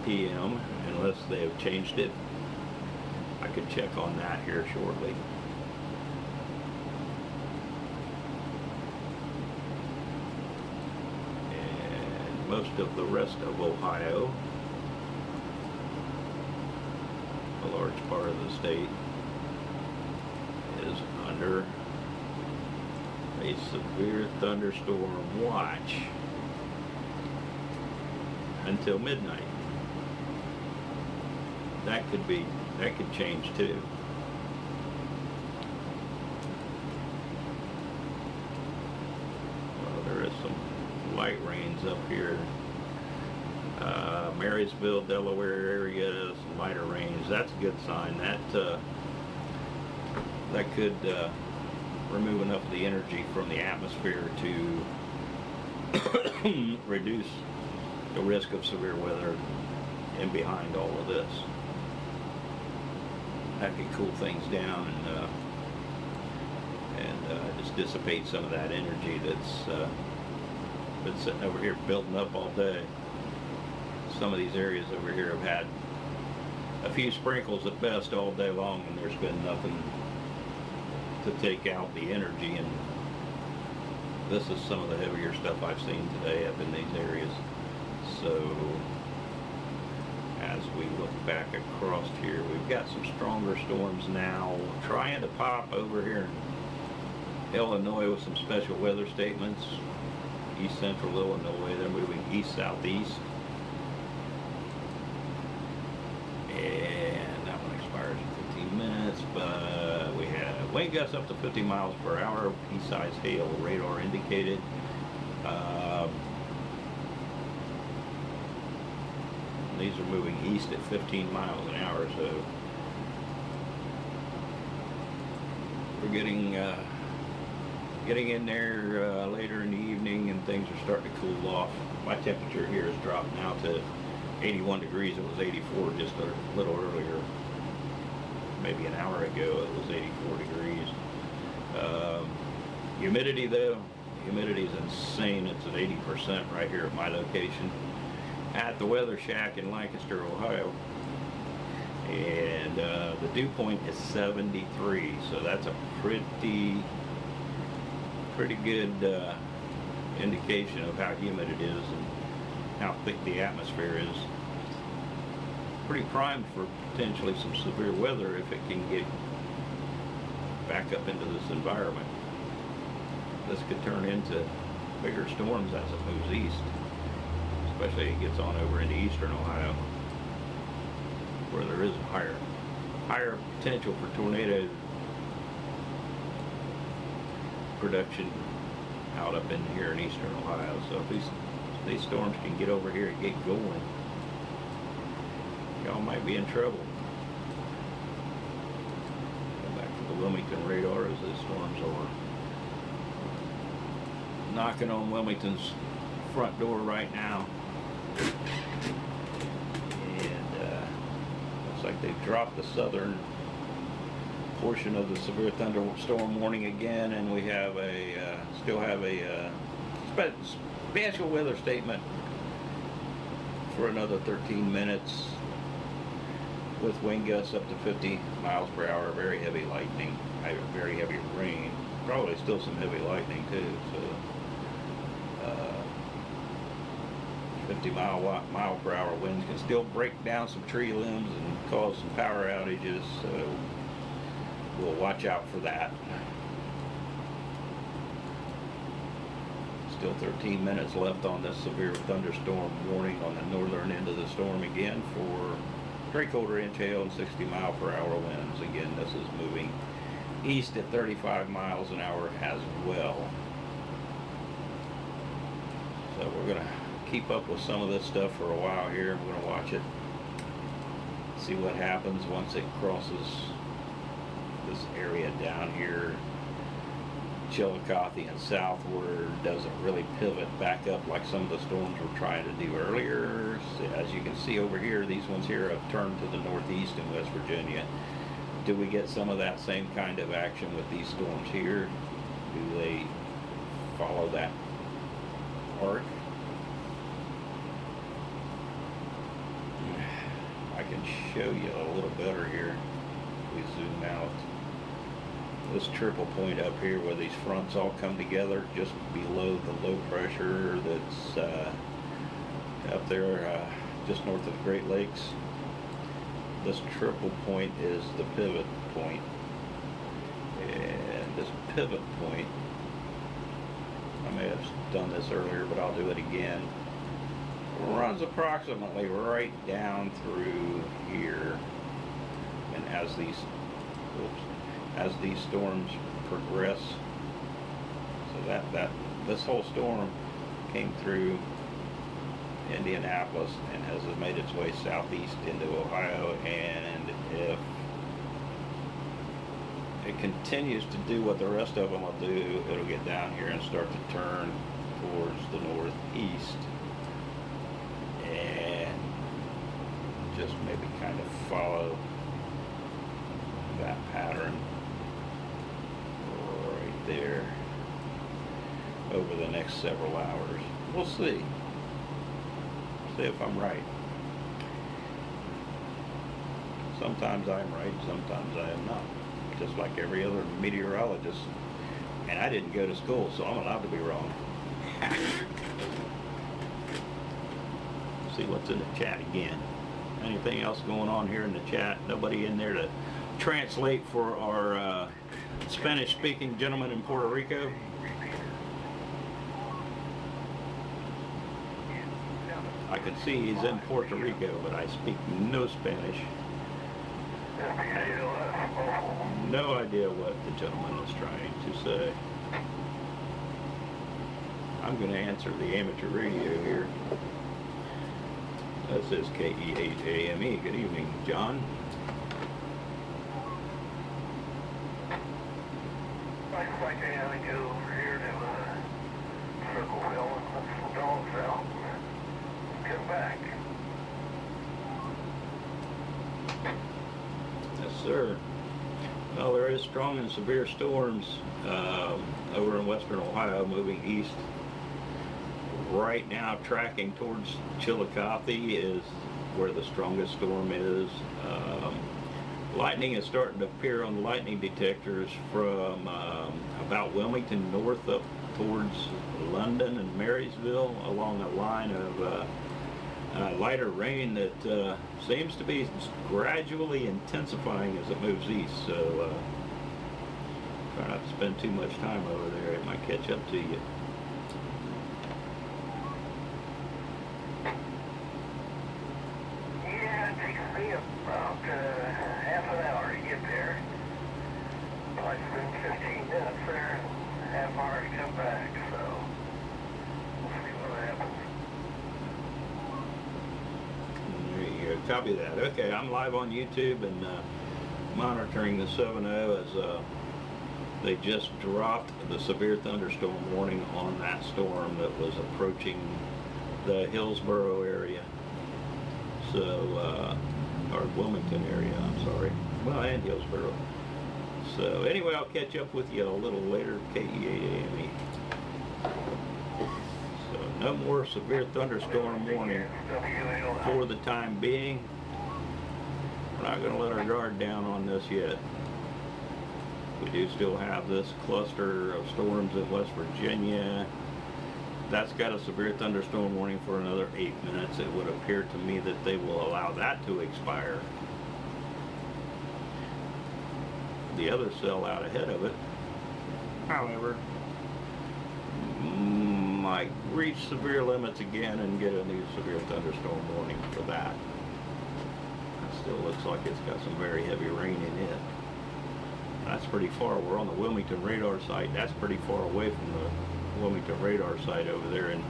p.m. unless they have changed it. I could check on that here shortly. And most of the rest of Ohio, a large part of the state, is under a severe thunderstorm watch until midnight. That could change too. Well, there is some light rains up here. Marysville, Delaware area, some lighter rains. That's a good sign. That could remove enough of the energy from the atmosphere to reduce the risk of severe weather in behind all of this. That could cool things down and just dissipate some of that energy that's been sitting over here building up all day. Some of these areas over here have had a few sprinkles at best all day long, and there's been nothing to take out the energy, and this is some of the heavier stuff I've seen today up in these areas. So as we look back across here, we've got some stronger storms now trying to pop over here in Illinois with some special weather statements. East central Illinois, they're moving east southeast, and that one expires in 15 minutes. But we have wind gusts up to 50 miles per hour, pea-size hail radar indicated. These are moving east at 15 miles an hour, so we're getting in there later in the evening, and things are starting to cool off. My temperature here has dropped now to 81 degrees. It was 84 just a little earlier. Maybe an hour ago it was 84 degrees. Humidity though, humidity is insane. It's at 80% right here at my location at the Weather Shack in Lancaster, Ohio. And the dew point is 73, so that's a pretty good indication of how humid it is and how thick the atmosphere is. Pretty primed for potentially some severe weather if it can get back up into this environment. This could turn into bigger storms as it moves east, especially if it gets on over into eastern Ohio, where there is higher potential for tornado production out up in here in eastern Ohio. So if these storms can get over here and get going, y'all might be in trouble. Go back to the Wilmington radar as these storms are knocking on Wilmington's front door right now. And looks like they've dropped the southern portion of the severe thunderstorm warning again, and we have still have a special weather statement for another 13 minutes with wind gusts up to 50 miles per hour, very heavy lightning, very heavy rain, probably still some heavy lightning too. So 50 mile per hour winds can still break down some tree limbs and cause some power outages, so we'll watch out for that. Still 13 minutes left on this severe thunderstorm warning on the northern end of the storm again for 3/4 inch hail and 60 mile per hour winds. Again, this is moving east at 35 miles an hour as well. So we're going to keep up with some of this stuff for a while here. We're going to watch it, see what happens once it crosses this area down here Chillicothe and southward doesn't really pivot back up like some of the storms we're trying to do earlier. So as you can see over here, these ones here have turned to the northeast in West Virginia. Do we get some of that same kind of action with these storms here? Do they follow that arc? I can show you a little better here. We zoom out. This triple point up here where these fronts all come together just below the low pressure that's up there just north of the Great Lakes. This triple point is the pivot point. And this pivot point, I may have done this earlier, but I'll do it again, runs approximately right down through here. And as these storms progress, so this whole storm came through Indianapolis and has made its way southeast into Ohio, and if it continues to do what the rest of them will do, it'll get down here and start to turn towards the northeast and just maybe kind of follow that pattern right there over the next several hours. We'll see. See if I'm right. Sometimes I'm right, sometimes I am not. Just like every other meteorologist. And I didn't go to school, so I'm allowed to be wrong. See what's in the chat again. Anything else going on here in the chat? Nobody in there to translate for our Spanish-speaking gentleman in Puerto Rico? I can see he's in Puerto Rico, but I speak no Spanish. No idea what the gentleman is trying to say. I'm going to answer the amateur radio here. That says KE8AME. Good evening, John. Looks like I gotta go over here to Circleville and put some dogs out and come back. Yes, sir. Well, there is strong and severe storms over in western Ohio moving east. Right now, tracking towards Chillicothe is where the strongest storm is. Lightning is starting to appear on the lightning detectors from about Wilmington north up towards London and Marysville along a line of lighter rain that seems to be gradually intensifying as it moves east. So try not to spend too much time over there. It might catch up to you. Yeah, it takes me about half an hour to get there. I spend 15 minutes there and half an hour to come back, so we'll see what happens. There you go. Copy that. Okay, I'm live on YouTube and monitoring the 7.0 as they just dropped the severe thunderstorm warning on that storm that was approaching the Hillsborough area. So, or Wilmington area, I'm sorry. Well, and Hillsborough. So anyway, I'll catch up with you a little later, KE8AME. So no more severe thunderstorm warning for the time being. We're not going to let our guard down on this yet. We do still have this cluster of storms in West Virginia. That's got a severe thunderstorm warning for another 8 minutes. It would appear to me that they will allow that to expire. The other cell out ahead of it, however, might reach severe limits again and get a new severe thunderstorm warning for that. It still looks like it's got some very heavy rain in it. That's pretty far. We're on the Wilmington radar site. That's pretty far away from the Wilmington radar site over there in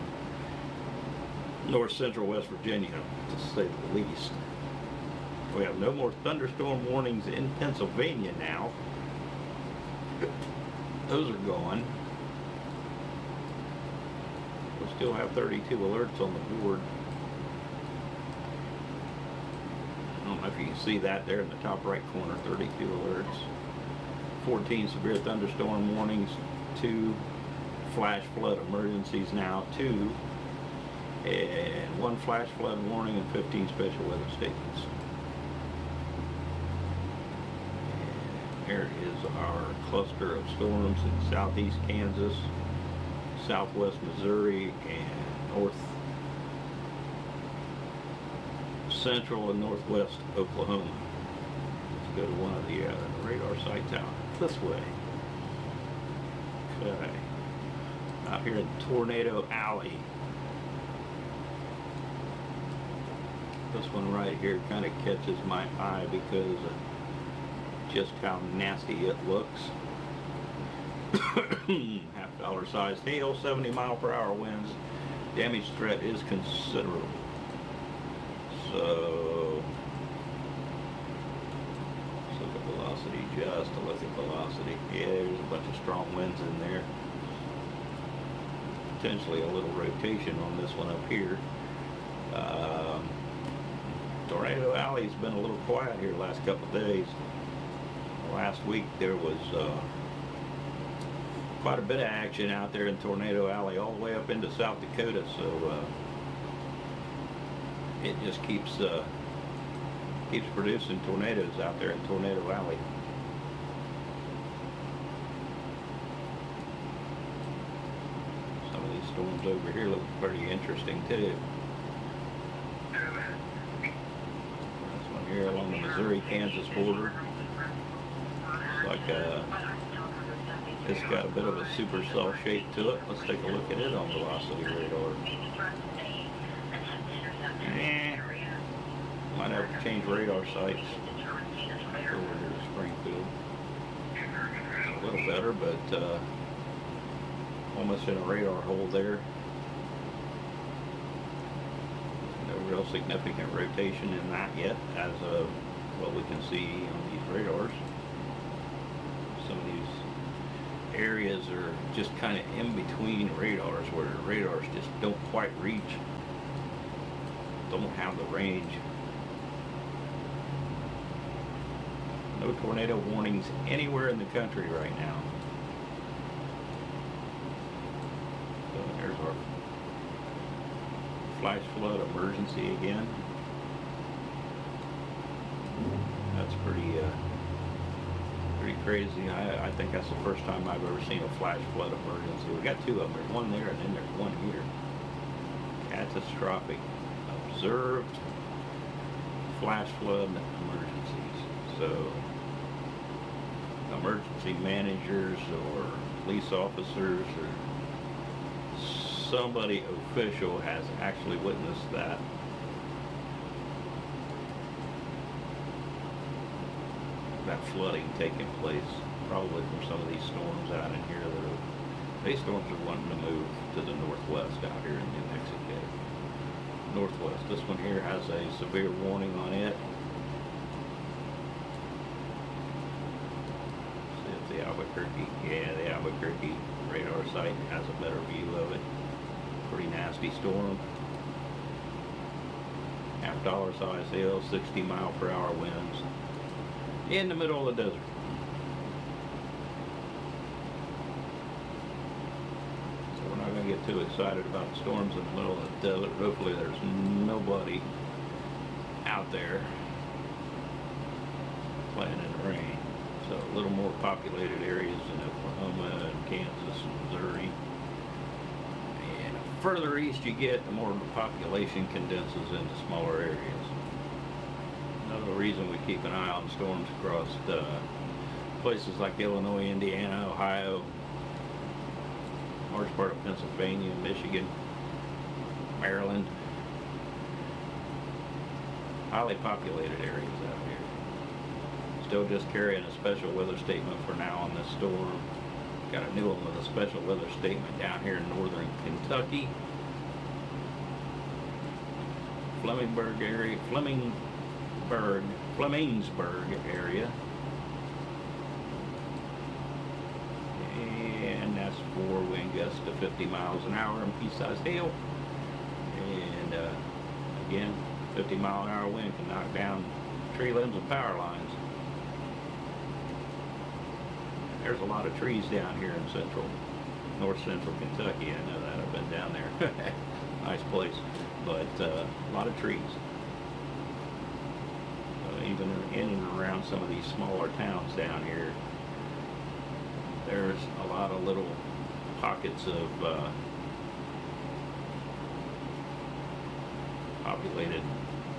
north central West Virginia, to say the least. We have no more thunderstorm warnings in Pennsylvania now. those are gone. We still have 32 alerts on the board. I don't know if you can see that there in the top right corner, 32 alerts. 14 severe thunderstorm warnings, 2 flash flood emergencies now, 2, and 1 flash flood warning and 15 special weather statements. And there is our cluster of storms in southeast Kansas, southwest Missouri, and north central and northwest Oklahoma. Let's go to one of the radar sites out this way. Okay. Out here in Tornado Alley. This one right here kind of catches my eye because of just how nasty it looks. $50 size hail, 70 mile/hour winds. Damage threat is considerable. So let's look at velocity, just to look at velocity. Yeah, there's a bunch of strong winds in there. Potentially a little rotation on this one up here. Tornado Alley's been a little quiet here the last couple of days. Last week there was quite a bit of action out there in Tornado Alley, all the way up into South Dakota. So it just keeps producing tornadoes out there in Tornado Alley. Some of these storms over here look pretty interesting too. This one here along the Missouri-Kansas border. It's like it's got a bit of a supercell shape to it. Let's take a look at it on velocity radar. Might have to change radar sites over here to Springfield. A little better, but almost in a radar hole there. No real significant rotation in that yet, as of what we can see on these radars. Some of these areas are just kind of in between radars, where the radars just don't quite reach, don't have the range. No tornado warnings anywhere in the country right now. So there's our flash flood emergency again. That's pretty crazy. I think that's the first time I've ever seen a flash flood emergency. We got 2 of them. There's one there and then there's one here. Catastrophic observed flash flood emergencies. So emergency managers or police officers or somebody official has actually witnessed that. That flooding taking place, probably from some of these storms out in here. These storms are wanting to move to the northwest out here in New Mexico. Northwest. This one here has a severe warning on it. See if the Albuquerque, yeah, the Albuquerque radar site has a better view of it. Pretty nasty storm. $50 size hail, 60 mile/hour winds in the middle of the desert. So we're not going to get too excited about the storms in the middle of the desert. Hopefully there's nobody out there playing in the rain. So a little more populated areas in Oklahoma and Kansas and Missouri. And the further east you get, the more the population condenses into smaller areas. Another reason we keep an eye on storms across places like Illinois, Indiana, Ohio, large part of Pennsylvania, Michigan, Maryland. Highly populated areas out here. Still just carrying a special weather statement for now on this storm. Got a new one with a special weather statement down here in northern Kentucky. Flemingburg area, Flemingsburg area. and that's for wind gusts to 50 miles an hour and pea-sized hail. And again, 50-mile-an-hour wind can knock down tree limbs and power lines. There's a lot of trees down here in north central Kentucky. I know that, I've been down there. Nice place, but a lot of trees. Even in and around some of these smaller towns down here, there's a lot of little pockets of populated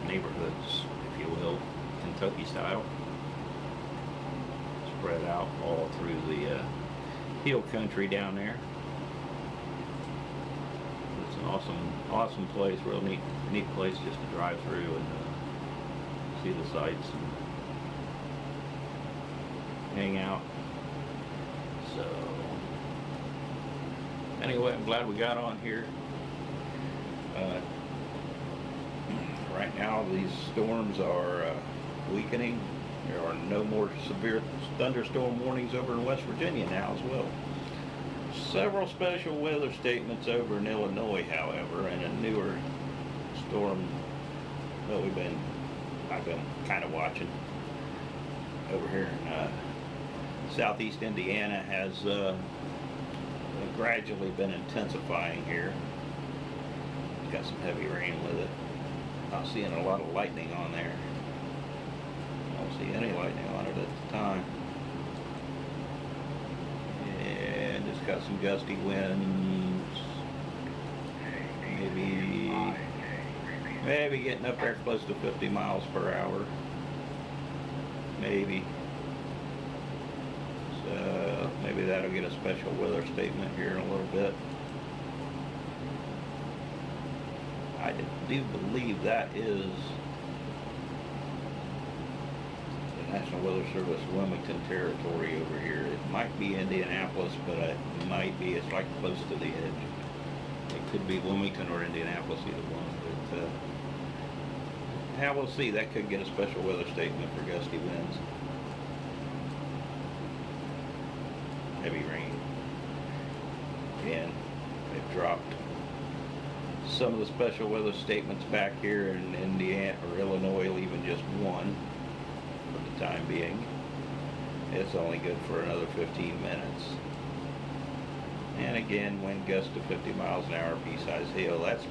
neighborhoods, if you will, Kentucky style, spread out all through the hill country down there. It's an awesome place, real neat place just to drive through and see the sights and hang out. So anyway, I'm glad we got on here. Right now these storms are weakening. There are no more severe thunderstorm warnings over in West Virginia now as well. Several special weather statements over in Illinois, however, and a newer storm that I've been kind of watching over here in southeast Indiana has gradually been intensifying here. It's got some heavy rain with it. Not seeing a lot of lightning on there. I don't see any lightning on it at the time. And it's got some gusty winds. Maybe getting up there close to 50 miles per hour. Maybe. So maybe that'll get a special weather statement here in a little bit. I do believe that is the National Weather Service Wilmington territory over here. It might be Indianapolis, but it might be, it's like close to the edge. It could be Wilmington or Indianapolis, either one. But yeah, we'll see. That could get a special weather statement for gusty winds. Heavy rain. Again, they've dropped some of the special weather statements back here in Indiana or Illinois, leaving just one for the time being. It's only good for another 15 minutes. And again, wind gusts to 50 miles an hour, pea-sized hail. That's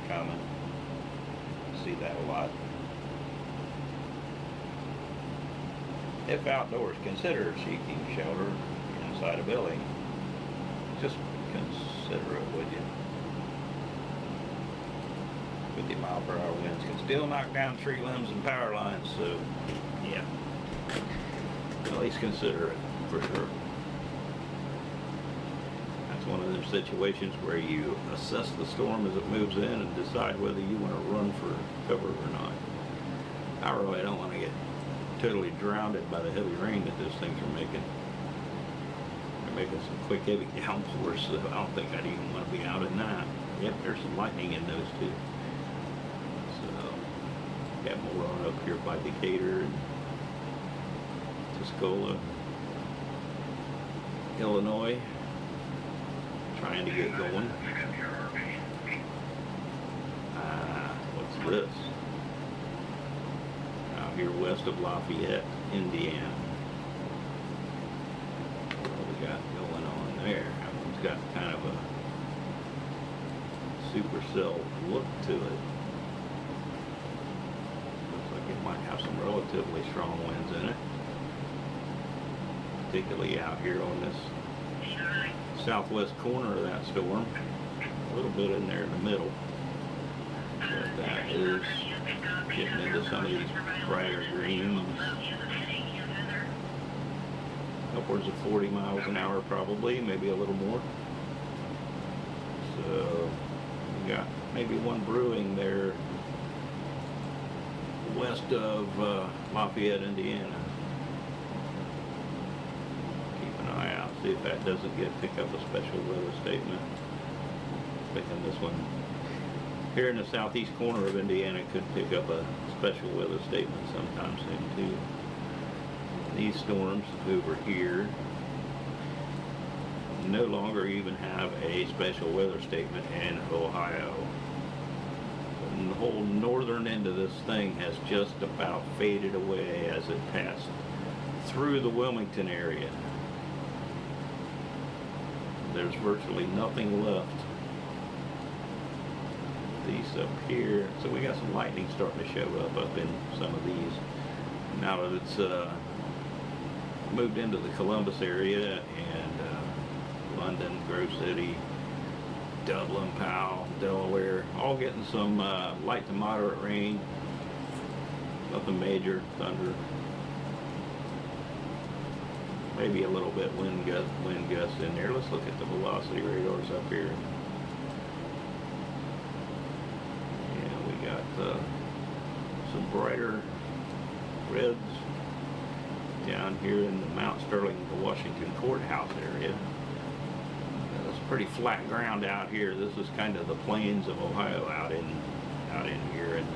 common. See that a lot. If outdoors, consider seeking shelter inside a building. Just consider it, would you? 50-mile-per-hour winds can still knock down tree limbs and power lines, so yeah, at least consider it for sure. That's one of those situations where you assess the storm as it moves in and decide whether you want to run for cover or not. I really don't want to get totally drowned by the heavy rain that those things are making. They're making some quick heavy downpours, so I don't think I'd even want to be out in that. Yep, there's some lightning in those too. Got more on up here by Decatur and Tuscola, Illinois, trying to get going. What's this? Out here west of Lafayette, Indiana. What we got going on there? That one's got kind of a supercell look to it. It might have some relatively strong winds in it, particularly out here on this southwest corner of that storm, a little bit in there in the middle, but that is getting into some of these brighter greens, upwards of 40 miles an hour probably, maybe a little more. So we got maybe one brewing there west of Lafayette, Indiana. Keep an eye out, see if that doesn't pick up a special weather statement. Thinking this one here in the southeast corner of Indiana could pick up a special weather statement sometime soon too. These storms over here no longer even have a special weather statement in Ohio. And the whole northern end of this thing has just about faded away as it passed through the Wilmington area. There's virtually nothing left. These up here, so we got some lightning starting to show up in some of these. Now that it's moved into the Columbus area and London, Grove City, Dublin, Powell, Delaware, all getting some light to moderate rain. Nothing major, thunder. Maybe a little bit wind gust in there. Let's look at the velocity radars up here. Yeah, we got some brighter reds down here in the Mount Sterling, the Washington Courthouse area. It's pretty flat ground out here. This is kind of the plains of Ohio out in here. And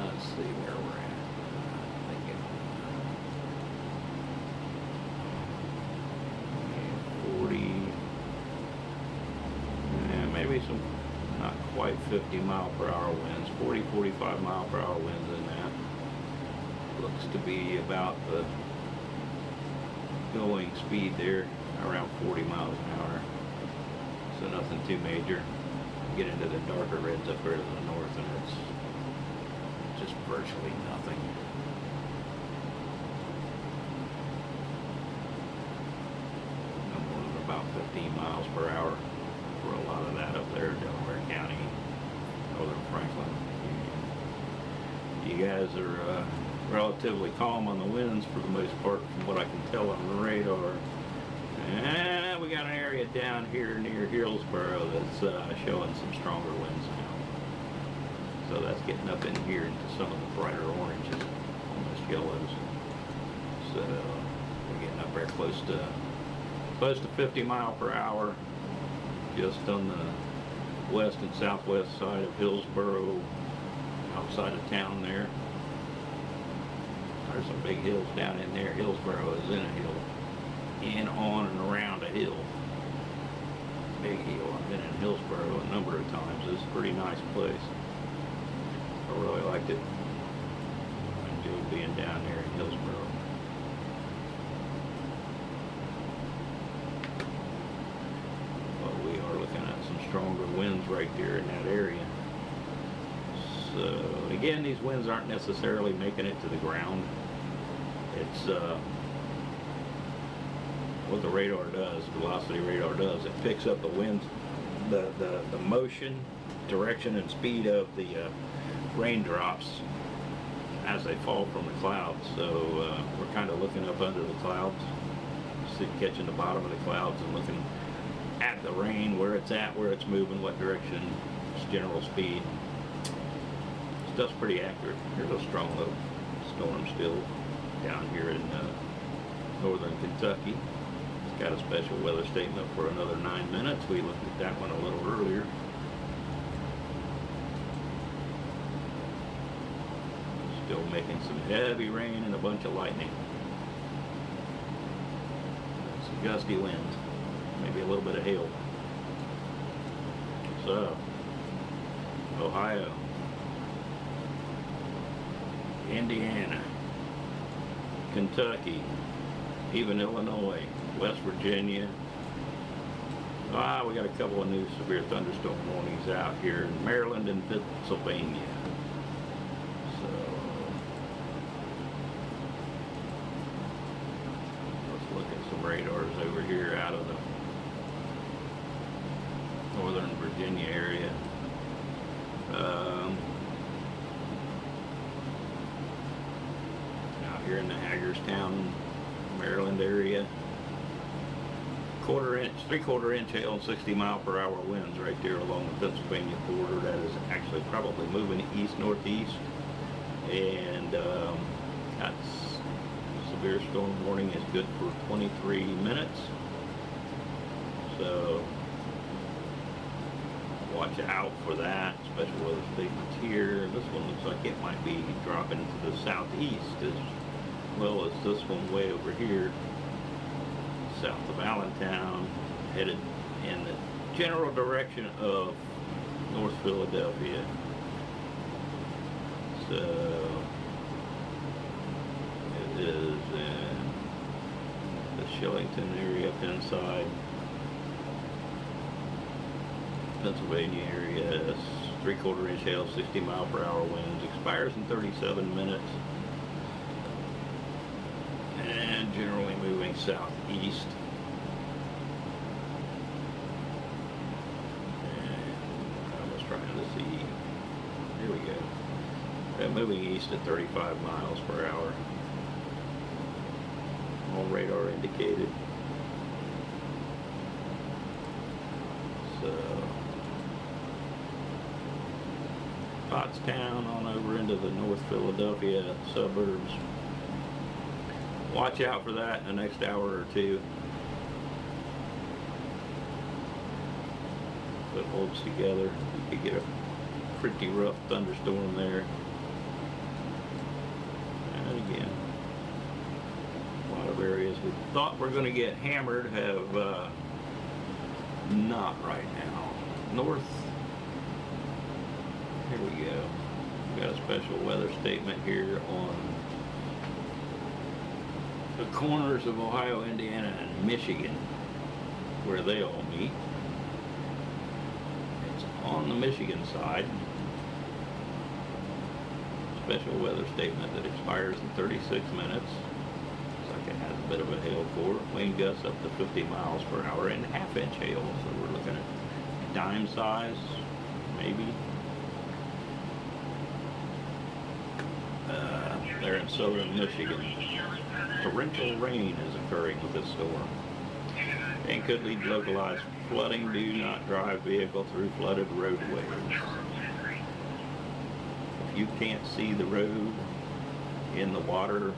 let's see where we're at. I think 40, maybe some not quite 50 mile per hour winds, 40, 45 mile per hour winds in that. Looks to be about the going speed there, around 40 miles an hour. So nothing too major. Get into the darker reds up here to the north and it's just virtually nothing. No more than about 15 miles per hour for a lot of that up there, Delaware County, northern Franklin. You guys are relatively calm on the winds for the most part from what I can tell on the radar. And we got an area down here near Hillsboro that's showing some stronger winds now. So that's getting up in here into some of the brighter oranges, almost yellows. So we're getting up there close to 50 mile per hour, just on the west and southwest side of Hillsboro, outside of town there. There's some big hills down in there. Hillsboro is in a hill, in, on, and around a hill. Big hill. I've been in Hillsboro a number of times. It's a pretty nice place. I really liked it. I enjoyed being down there in Hillsboro. But we are looking at some stronger winds right there in that area. So again, these winds aren't necessarily making it to the ground. It's what the radar does, velocity radar does. It picks up the winds, the motion, direction, and speed of the raindrops as they fall from the clouds. So we're kind of looking up under the clouds, catching the bottom of the clouds and looking at the rain, where it's at, where it's moving, what direction, its general speed. Stuff's pretty accurate. There's a strong little storm still down here in northern Kentucky. It's got a special weather statement for another 9 minutes. We looked at that one a little earlier. Still making some heavy rain and a bunch of lightning. Some gusty winds. Maybe a little bit of hail. So, Ohio, Indiana, Kentucky, even Illinois, West Virginia. We got a couple of new severe thunderstorm warnings out here in Maryland and Pennsylvania. So let's look at some radars over here out of the northern Virginia area. Out here in the Hagerstown, Maryland area, three-quarter inch hail and 60 mile per hour winds right there along the Pennsylvania border. That is actually probably moving east-northeast, and that's severe storm warning is good for 23 minutes. So watch out for that. Special weather statements here. This one looks like it might be dropping to the southeast as well as this one way over here. south of Allentown, headed in the general direction of North Philadelphia. So it is in the Shillington area up inside Pennsylvania area. 3/4 inch hail, 60 mile per hour winds, expires in 37 minutes, and generally moving southeast. And I was trying to see, here we go. Moving east at 35 miles per hour. All radar indicated. So Pottstown on over into the North Philadelphia suburbs. Watch out for that in the next hour or two. If it holds together, you could get a pretty rough thunderstorm there. And again, a lot of areas we thought were going to get hammered have not right now. North, here we go. We've got a special weather statement here on the corners of Ohio, Indiana, and Michigan, where they all meet. It's on the Michigan side. Special weather statement that expires in 36 minutes. Looks like it has a bit of a hail core. Wind gusts up to 50 miles per hour and half-inch hail. So we're looking at dime size, maybe. There in southern Michigan. Torrential rain is occurring with this storm and could lead to localized flooding. Do not drive vehicle through flooded roadways. If you can't see the road in the water,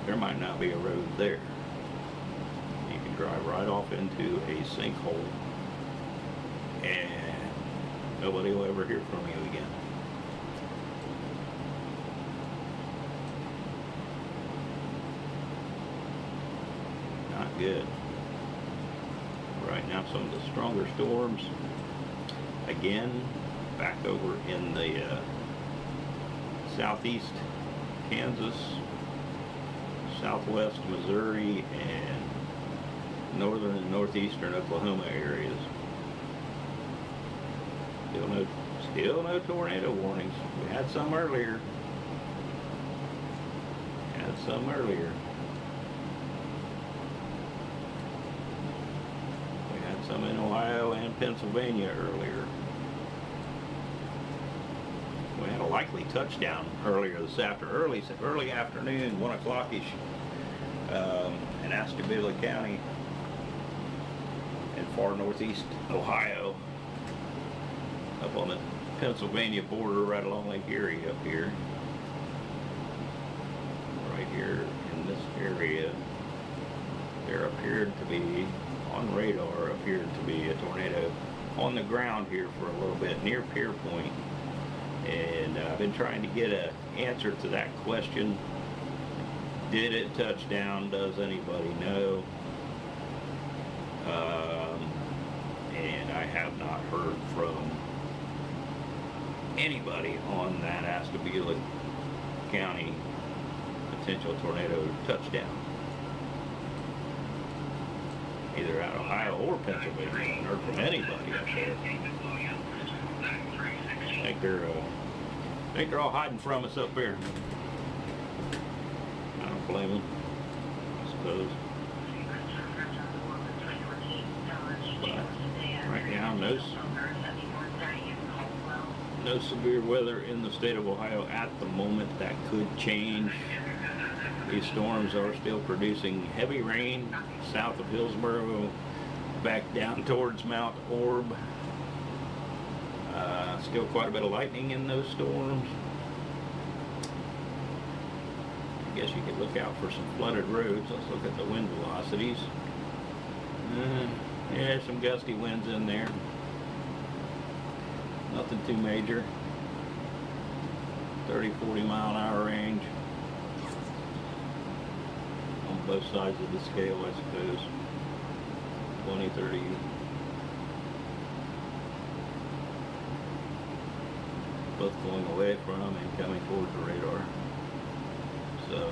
there might not be a road there. You can drive right off into a sinkhole and nobody will ever hear from you again. Not good. Right now, some of the stronger storms, again, back over in the southeast Kansas, southwest Missouri, and northern and northeastern Oklahoma areas. Still no tornado warnings. We had some earlier. Some in Ohio and Pennsylvania earlier. We had a likely touchdown earlier this early afternoon, 1 o'clock-ish, in Ashtabula County in far northeast Ohio, up on the Pennsylvania border, right along Lake Erie up here. Right here in this area, there appeared to be, on radar, appeared to be a tornado on the ground here for a little bit near Pier Point, and I've been trying to get an answer to that question. Did it touch down? Does anybody know? And I have not heard from anybody on that Ashtabula County potential tornado touchdown, either out of Ohio or Pennsylvania. I haven't heard from anybody up there. I think they're all hiding from us up there. I don't blame them, I suppose. But right now, no severe weather in the state of Ohio at the moment. That could change. These storms are still producing heavy rain south of Hillsboro, back down towards Mount Orb. Still quite a bit of lightning in those storms. I guess you could look out for some flooded roads. Let's look at the wind velocities. Yeah, some gusty winds in there. Nothing too major. 30-40 mile an hour range on both sides of the scale, I suppose. 20, 30. Both going away from and coming towards the radar. So,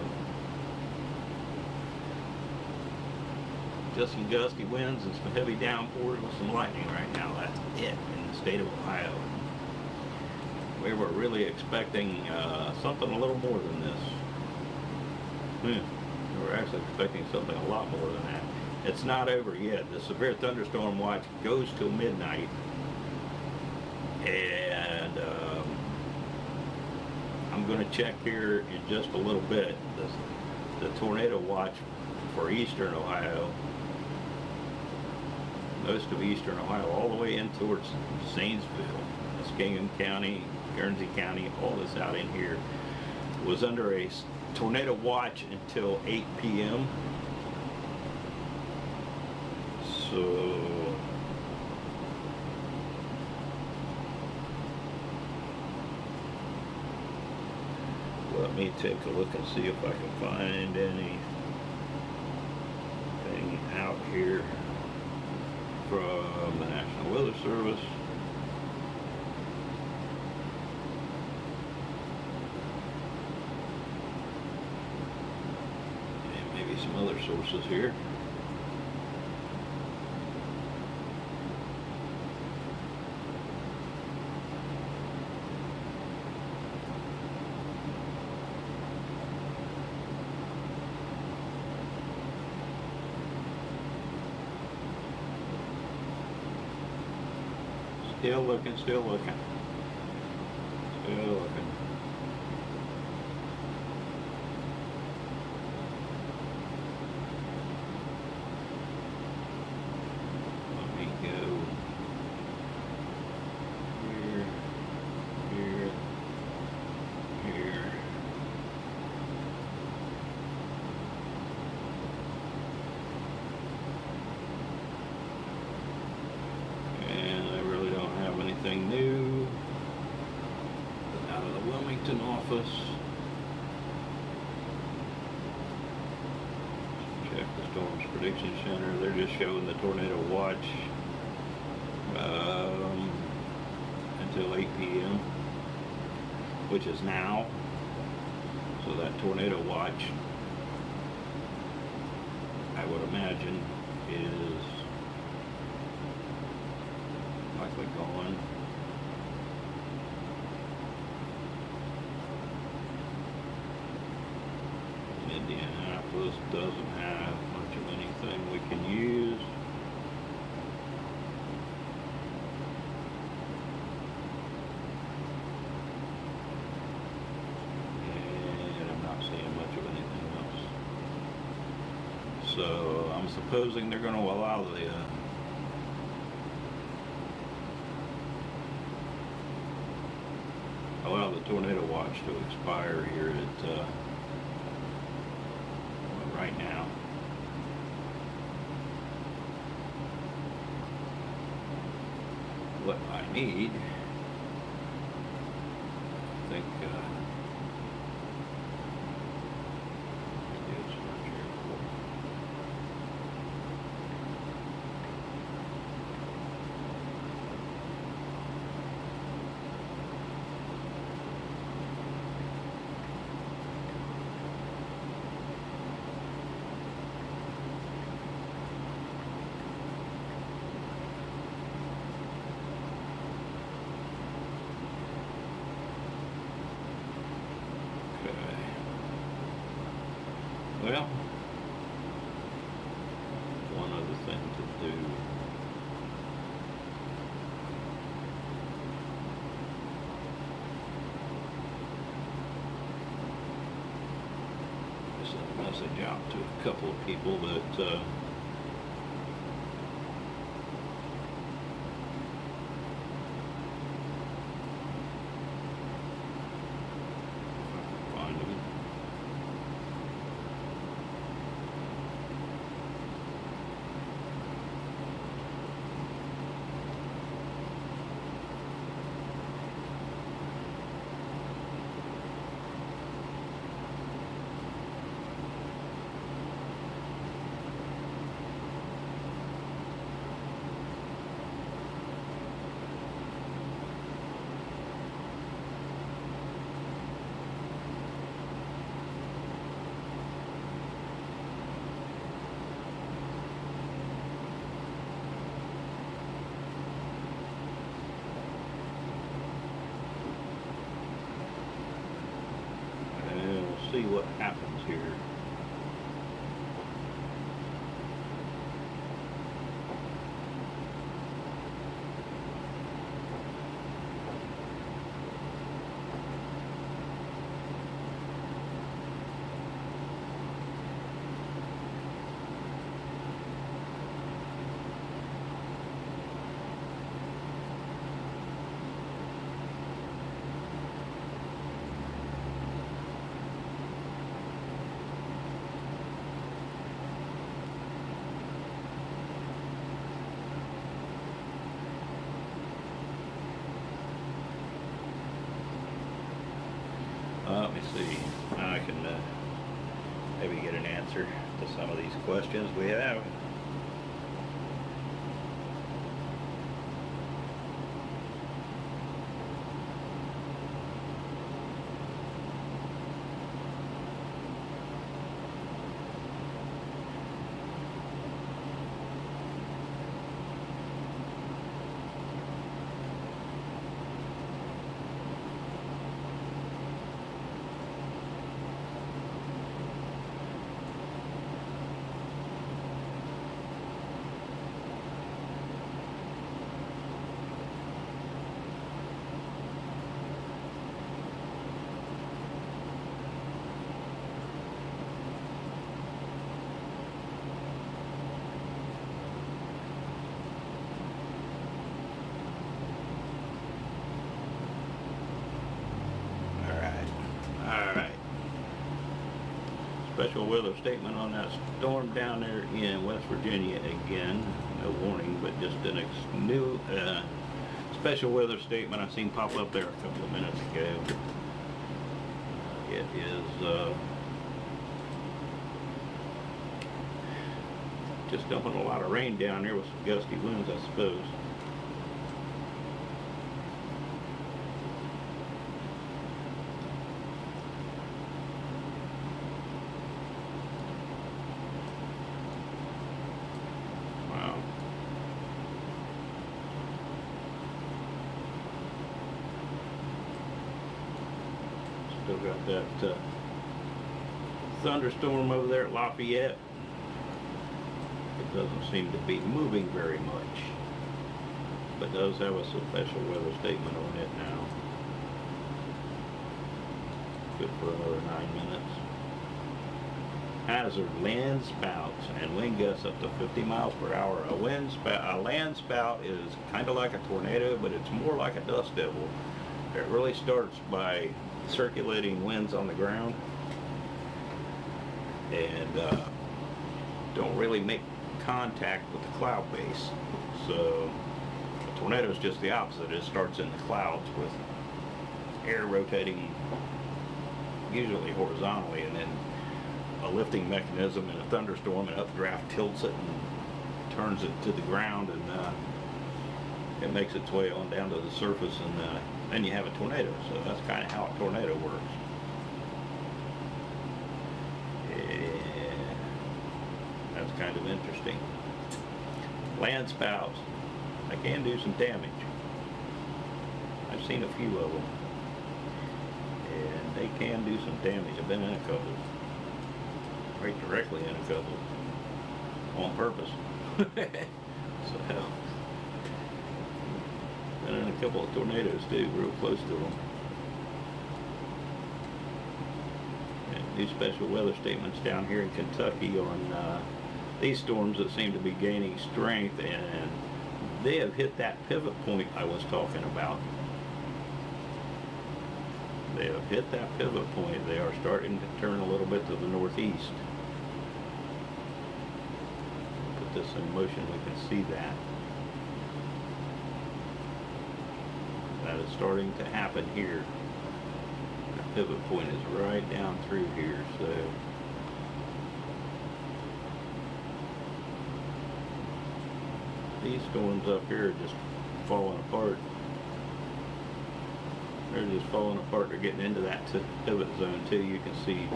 just some gusty winds and some heavy downpours with some lightning right now. That's it in the state of Ohio. We were really expecting something a little more than this. We were actually expecting something a lot more than that. It's not over yet. The severe thunderstorm watch goes till midnight. And I'm going to check here in just a little bit the tornado watch for eastern Ohio. Most of eastern Ohio, all the way in towards Zanesville, Muskingum County, Guernsey County, all this out in here, was under a tornado watch until 8 p.m. So let me take a look and see if I can find anything out here from the National Weather Service. And maybe some other sources here. Still looking, still looking. Still looking. Let me go here, here, here. Anything new out of the Wilmington office. Check the Storms Prediction Center. They're just showing the tornado watch until 8 p.m., which is now. So that tornado watch, I would imagine, is likely gone. Indianapolis doesn't have much of anything we can use. And I'm not seeing much of anything else. So I'm supposing they're going to allow the tornado watch to expire here at right now. What I need, I think, well, one other thing to do. I sent a message out to a couple of people that see what happens here. Let me see. I can maybe get an answer to some of these questions we have. Special weather statement on that storm down there in West Virginia again. No warning, but just a new special weather statement I seen pop up there a couple of minutes ago. It is just dumping a lot of rain down there with some gusty winds, I suppose. Still got that thunderstorm over there at Lafayette. It doesn't seem to be moving very much, but does have a special weather statement on it now. Good for another 9 minutes. Hazard: land spouts and wind gusts up to 50 miles per hour. A land spout is kind of like a tornado, but it's more like a dust devil. It really starts by circulating winds on the ground and don't really make contact with the cloud base. So a tornado is just the opposite. It starts in the clouds with air rotating usually horizontally, and then a lifting mechanism in a thunderstorm, and updraft tilts it and turns it to the ground, and it makes its way on down to the surface, and then you have a tornado. So that's kind of how a tornado works. And that's kind of interesting. Land spouts, they can do some damage. I've seen a few of them, and they can do some damage. I've been in a couple, right directly in a couple, on purpose. So been in a couple of tornadoes too, real close to them. And new special weather statements down here in Kentucky on these storms that seem to be gaining strength, and they have hit that pivot point I was talking about. They have hit that pivot point. They are starting to turn a little bit to the northeast. Put this in motion, we can see that. That is starting to happen here. The pivot point is right down through here, so these storms up here are just falling apart. They're just falling apart. They're getting into that pivot zone too. You can see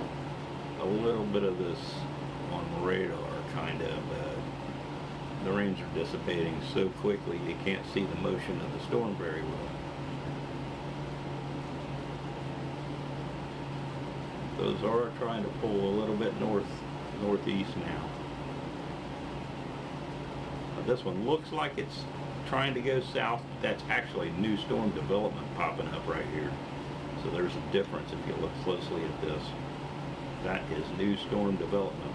a little bit of this on radar, kind of. The rains are dissipating so quickly you can't see the motion of the storm very well. Those are trying to pull a little bit northeast now. This one looks like it's trying to go south. That's actually new storm development popping up right here. So there's a difference if you look closely at this. That is new storm development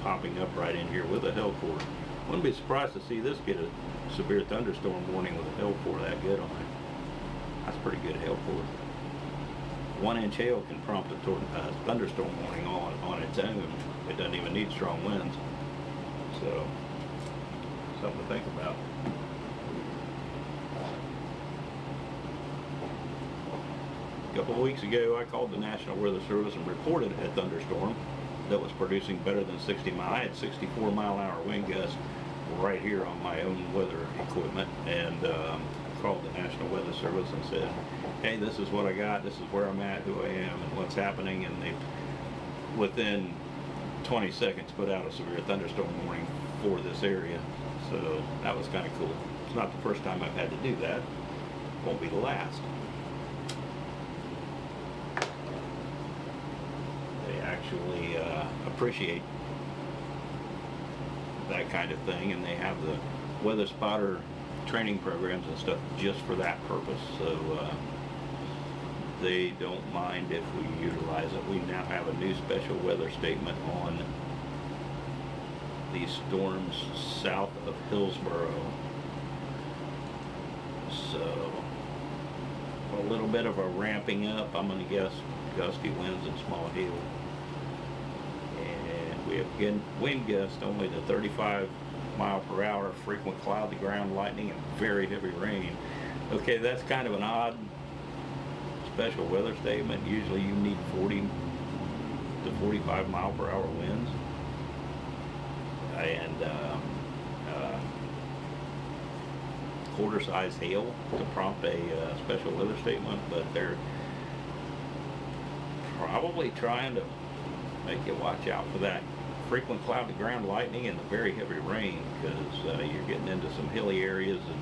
popping up right in here with a hail core. Wouldn't be surprised to see this get a severe thunderstorm warning with a hail core that good on it. That's pretty good hail core. 1 inch hail can prompt a thunderstorm warning on its own. It doesn't even need strong winds. So, something to think about. A couple of weeks ago, I called the National Weather Service and reported a thunderstorm that was producing better than 60 mile. I had 64 mile-an-hour wind gusts right here on my own weather equipment, and called the National Weather Service and said, hey, this is what I got, this is where I'm at, who I am, and what's happening, and they, within 20 seconds, put out a severe thunderstorm warning for this area. So that was kind of cool. It's not the first time I've had to do that. Won't be the last. They actually appreciate that kind of thing, and they have the weather spotter training programs and stuff just for that purpose. So they don't mind if we utilize it. We now have a new special weather statement on these storms south of Hillsboro. So a little bit of a ramping up. I'm going to guess gusty winds and small hail. And we have wind gusts only to 35 mile per hour, frequent cloud to ground lightning, and very heavy rain. Okay, that's kind of an odd special weather statement. Usually you need 40 to 45 mile per hour winds. And quarter size hail to prompt a special weather statement, but they're probably trying to make you watch out for that frequent cloud to ground lightning and the very heavy rain, because you're getting into some hilly areas and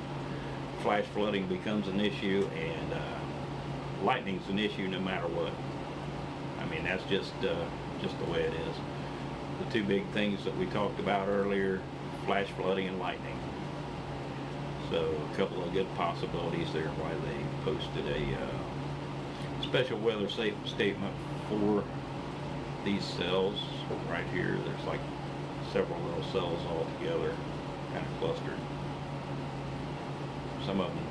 flash flooding becomes an issue, and lightning's an issue no matter what. I mean, that's just the way it is. The two big things that we talked about earlier, flash flooding and lightning. So a couple of good possibilities there why they posted a special weather statement for these cells right here. There's like several little cells all together, kind of clustered. Some of them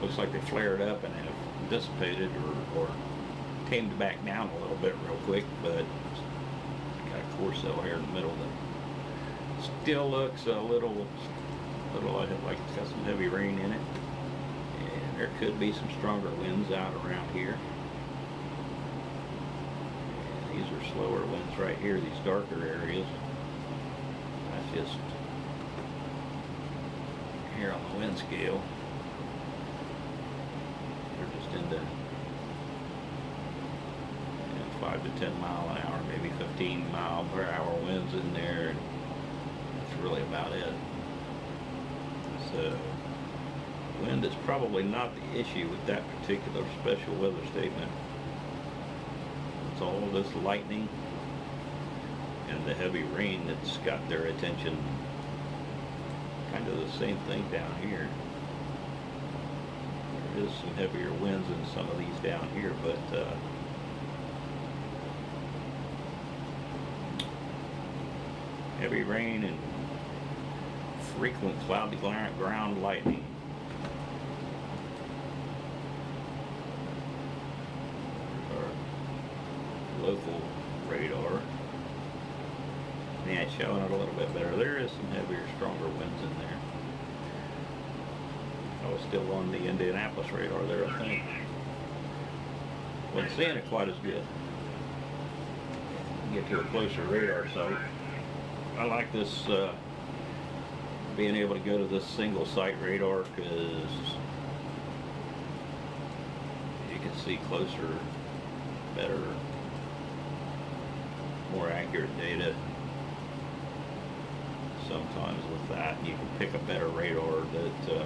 looks like they flared up and have dissipated or tamed back down a little bit real quick, but got a core cell here in the middle that still looks a little like it's got some heavy rain in it, and there could be some stronger winds out around here. And these are slower winds right here, these darker areas. That's just here on the wind scale. They're just into 5 to 10 mile an hour, maybe 15 mile per hour winds in there, and that's really about it. So wind is probably not the issue with that particular special weather statement. It's all this lightning and the heavy rain that's got their attention. Kind of the same thing down here. There is some heavier winds in some of these down here, but heavy rain and frequent cloud to ground lightning. Our local radar. Yeah, it's showing it a little bit better. There is some heavier, stronger winds in there. I was still on the Indianapolis radar there, I think. Wasn't seeing it quite as good. Get to a closer radar site. I like this being able to go to this single site radar, because you can see closer, better, more accurate data sometimes with that. You can pick a better radar that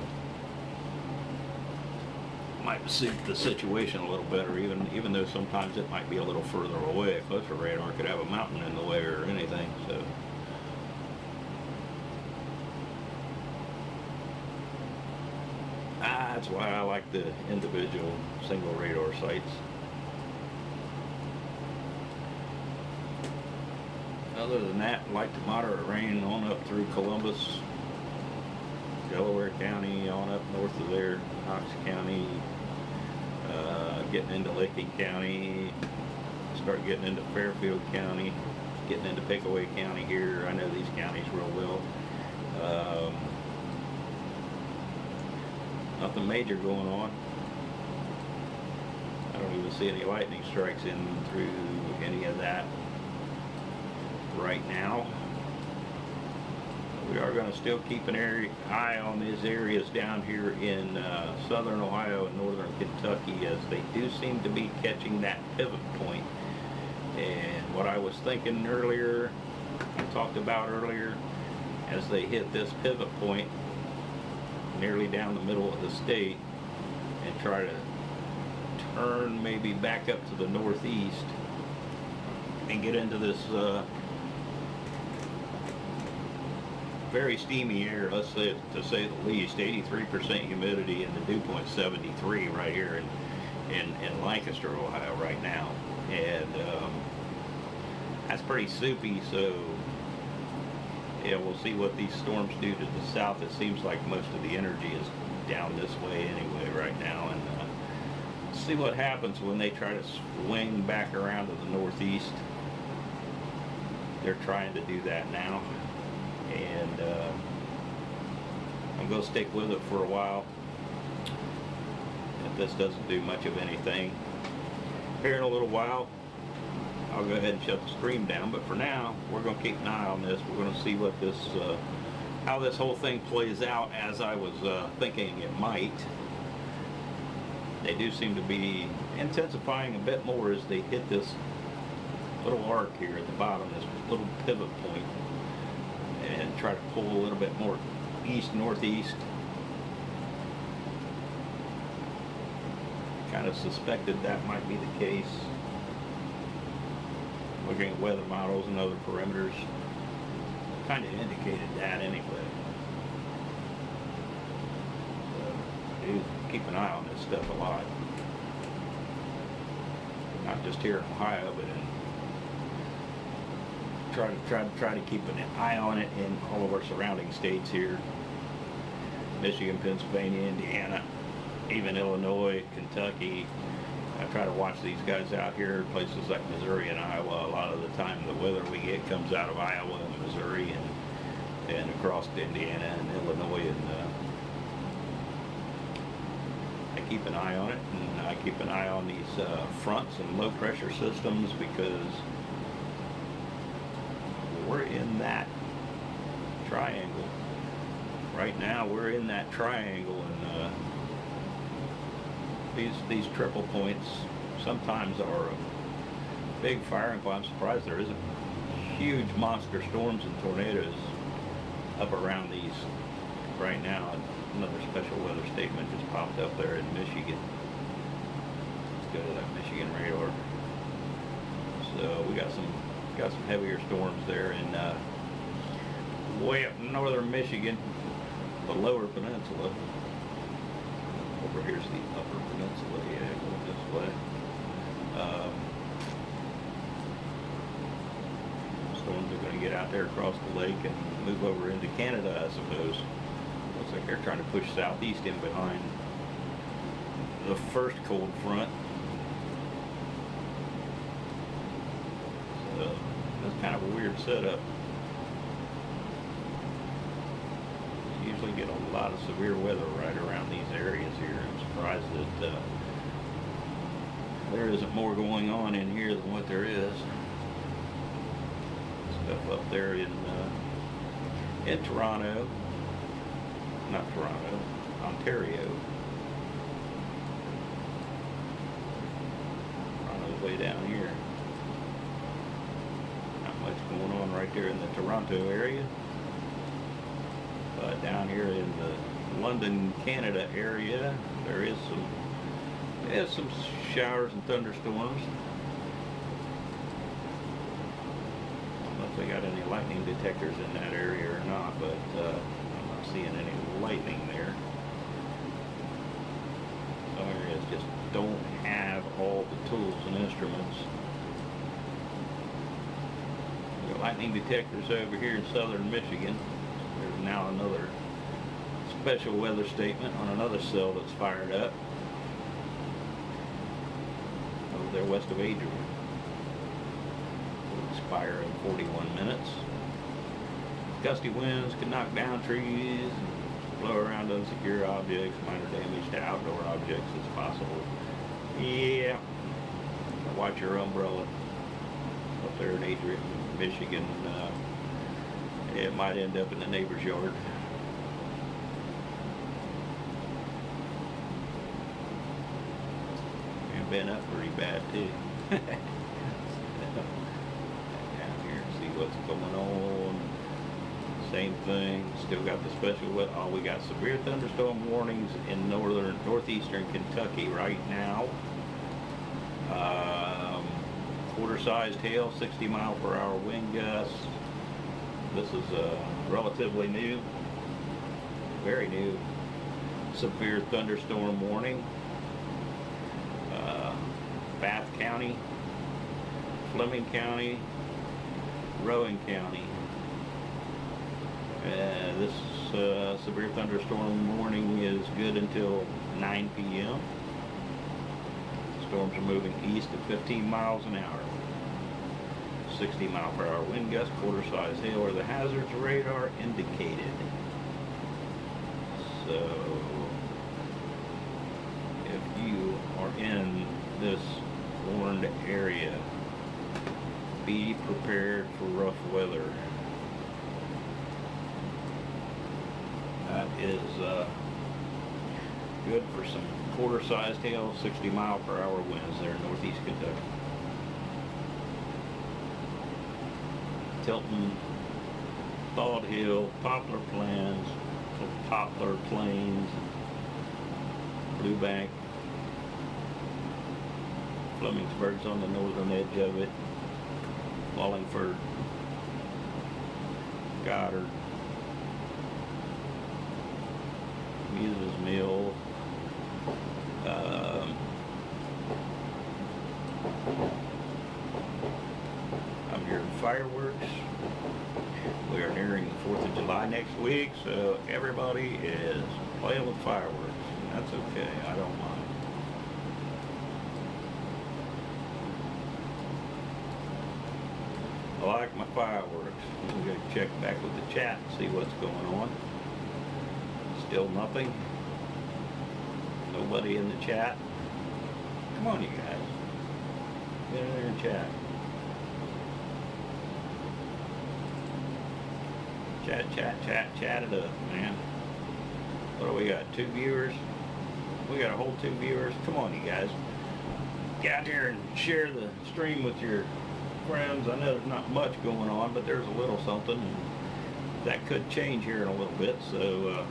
might suit the situation a little better, even though sometimes it might be a little further away. A closer radar could have a mountain in the way or anything. So. That's why I like the individual single radar sites. Other than that, I like the moderate rain on up through Columbus, Delaware County, on up north of there, Knox County, getting into Licking County, start getting into Fairfield County, getting into Pickaway County here. I know these counties real well. Nothing major going on. I don't even see any lightning strikes in through any of that right now. We are going to still keep an eye on these areas down here in southern Ohio and northern Kentucky, as they do seem to be catching that pivot point. And what I was thinking earlier, I talked about earlier, as they hit this pivot point nearly down the middle of the state and try to turn maybe back up to the northeast and get into this very steamy air, let's say, to say the least. 83% humidity and the dew point 73 right here in Lancaster, Ohio right now. And that's pretty soupy, so yeah, we'll see what these storms do to the south. It seems like most of the energy is down this way anyway right now, and see what happens when they try to swing back around to the northeast. They're trying to do that now, and I'm going to stick with it for a while. If this doesn't do much of anything, here in a little while I'll go ahead and shut the stream down, but for now we're going to keep an eye on this. We're going to see what this how this whole thing plays out, as I was thinking it might. They do seem to be intensifying a bit more as they hit this little arc here at the bottom, this little pivot point, and try to pull a little bit more east northeast. Kind of suspected that might be the case. Looking at weather models and other parameters, kind of indicated that anyway. So, do keep an eye on this stuff a lot. Not just here in Ohio, but in try to keep an eye on it in all of our surrounding states here: Michigan, Pennsylvania, Indiana, even Illinois, Kentucky. I try to watch these guys out here, places like Missouri and Iowa. A lot of the time the weather we get comes out of Iowa and Missouri and across to Indiana and Illinois, and I keep an eye on it, and I keep an eye on these fronts and low pressure systems, because we're in that triangle. Right now we're in that triangle, and these triple points sometimes are a big fire, and I'm surprised there isn't huge monster storms and tornadoes up around these right now. Another special weather statement just popped up there in Michigan. Let's go to that Michigan radar. So we got some heavier storms there in way up in northern Michigan, the lower peninsula. Over here's the upper peninsula, yeah, going this way. Storms are going to get out there across the lake and move over into Canada, I suppose. Looks like they're trying to push southeast in behind the first cold front. So that's kind of a weird setup. Usually get a lot of severe weather right around these areas here. I'm surprised that there isn't more going on in here than what there is. Stuff up there in Toronto, not Toronto, Ontario. Toronto's way down here. Not much going on right there in the Toronto area. Down here in the London, Canada area, there is some Yeah, some showers and thunderstorms. I don't know if they got any lightning detectors in that area or not, but I'm not seeing any lightning there. Some areas just don't have all the tools and instruments. There are lightning detectors over here in southern Michigan. There's now another special weather statement on another cell that's fired up over there west of Adrian. Will expire in 41 minutes. Gusty winds can knock down trees and blow around unsecure objects. Minor damage to outdoor objects is possible. Yeah. Watch your umbrella up there in Adrian, Michigan. It might end up in the neighbor's yard. And been up pretty bad too. Down here, see what's going on. Same thing. Still got the special weather. Oh, we got severe thunderstorm warnings in northeastern Kentucky right now. Quarter-sized hail, 60-mile-per-hour wind gusts. This is relatively new, very new, severe thunderstorm warning. Bath County, Fleming County, Rowan County. This severe thunderstorm warning is good until 9 p.m. Storms are moving east at 15 miles an hour. 60-mile-per-hour wind gusts, quarter-size hail are the hazards radar indicated. So, if you are in this warned area, be prepared for rough weather. That is good for some quarter-sized hail, 60-mile-per-hour winds there in northeast Kentucky. Tilton, Thawed Hill, Poplar Plains, Poplar Plains, Blue Bank, Flemingsburg's on the northern edge of it, Wallingford, Goddard, Muses Mill, I'm hearing fireworks. We are nearing the 4th of July next week, so everybody is playing with fireworks. And that's okay, I don't mind. I like my fireworks. I'm going to check back with the chat and see what's going on. Still nothing. Nobody in the chat. Come on, you guys. Get in there and chat. Chat it up, man. What do we got? 2 viewers? We got a whole 2 viewers. Come on, you guys. Get out there and share the stream with your friends. I know there's not much going on, but there's a little something. And that could change here in a little bit, so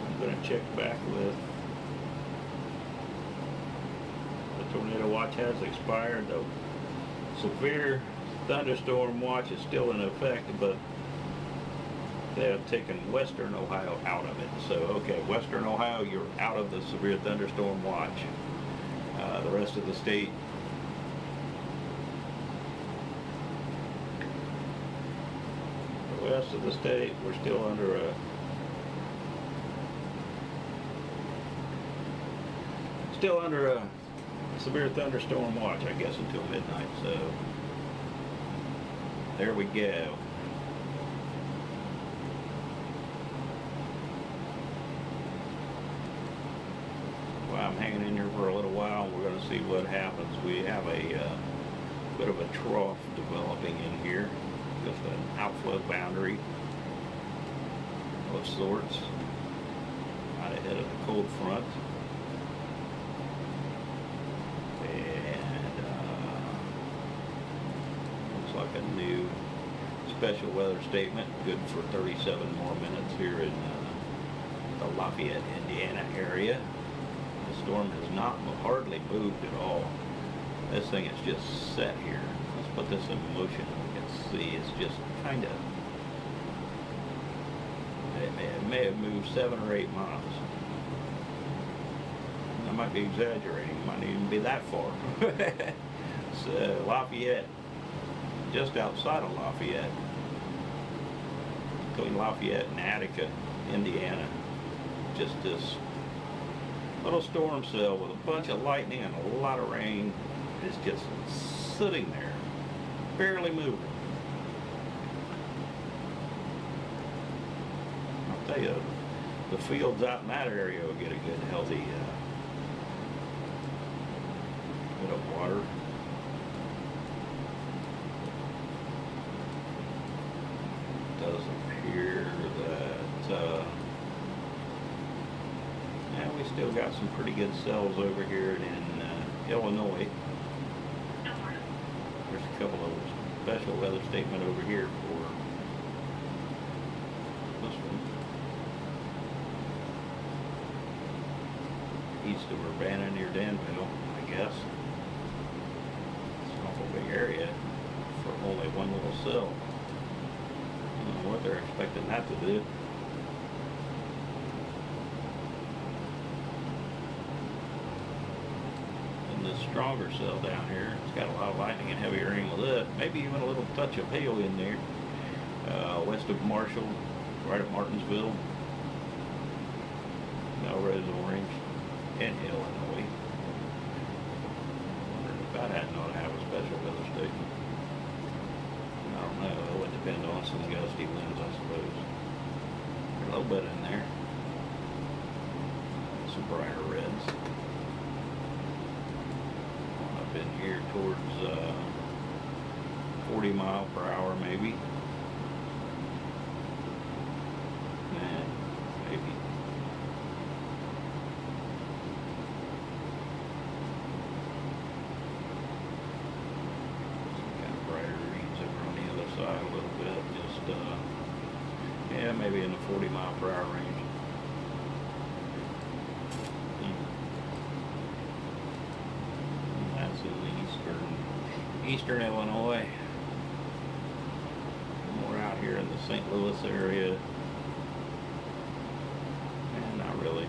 I'm going to check back with the tornado watch has expired. The severe thunderstorm watch is still in effect, but they have taken western Ohio out of it. So, okay, western Ohio, you're out of the severe thunderstorm watch. The rest of the state, we're still under a severe thunderstorm watch, I guess, until midnight. So there we go. Well, I'm hanging in here for a little while. We're going to see what happens. We have a bit of a trough developing in here, just an outflow boundary of sorts, right ahead of the cold front. And looks like a new special weather statement, good for 37 more minutes here in the Lafayette, Indiana area. The storm has not hardly moved at all. This thing is just set here. Let's put this in motion. You can see it's just kind of, it may have moved 7 or 8 miles. I might be exaggerating. It might not even be that far. So Lafayette, just outside of Lafayette, between Lafayette and Attica, Indiana. Just this little storm cell with a bunch of lightning and a lot of rain is just sitting there, barely moving. I'll tell you, the fields out in that area will get a good healthy bit of water. It does appear that yeah, we still got some pretty good cells over here in Illinois. There's a couple of special weather statement over here for this one. East of Urbana near Danville, I guess. It's an awful big area for only one little cell. I don't know what they're expecting that to do. This stronger cell down here, it's got a lot of lightning and heavy rain with it, maybe even a little touch of hail in there, west of Marshall, right at Martinsville, Melrose, Orange, and Illinois. I wonder if that hadn't ought to have a special weather station. I don't know, it would depend on some gusty winds, I suppose. A little bit in there. Some brighter reds. In here towards 40 mile per hour maybe. Maybe. Some kind of brighter reads over on the other side a little bit. Just yeah, maybe in the 40 mile per hour range. Eastern Illinois. More out here in the St. Louis area. And not really.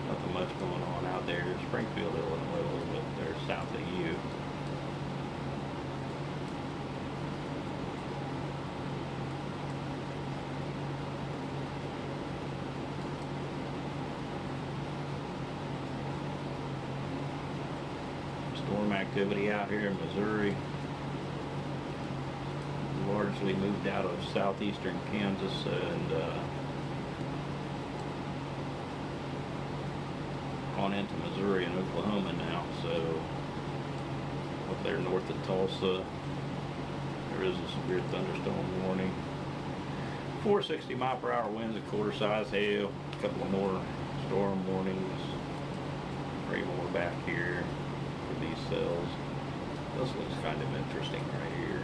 Nothing much going on out there. Springfield, Illinois, a little bit there south of you. Storm activity out here in Missouri. Largely moved out of southeastern Kansas and on into Missouri and Oklahoma now. So up there north of Tulsa, there is a severe thunderstorm warning. 460 mile per hour winds, a quarter size hail, a couple of more storm warnings, 3 more back here. These cells. This looks kind of interesting right here.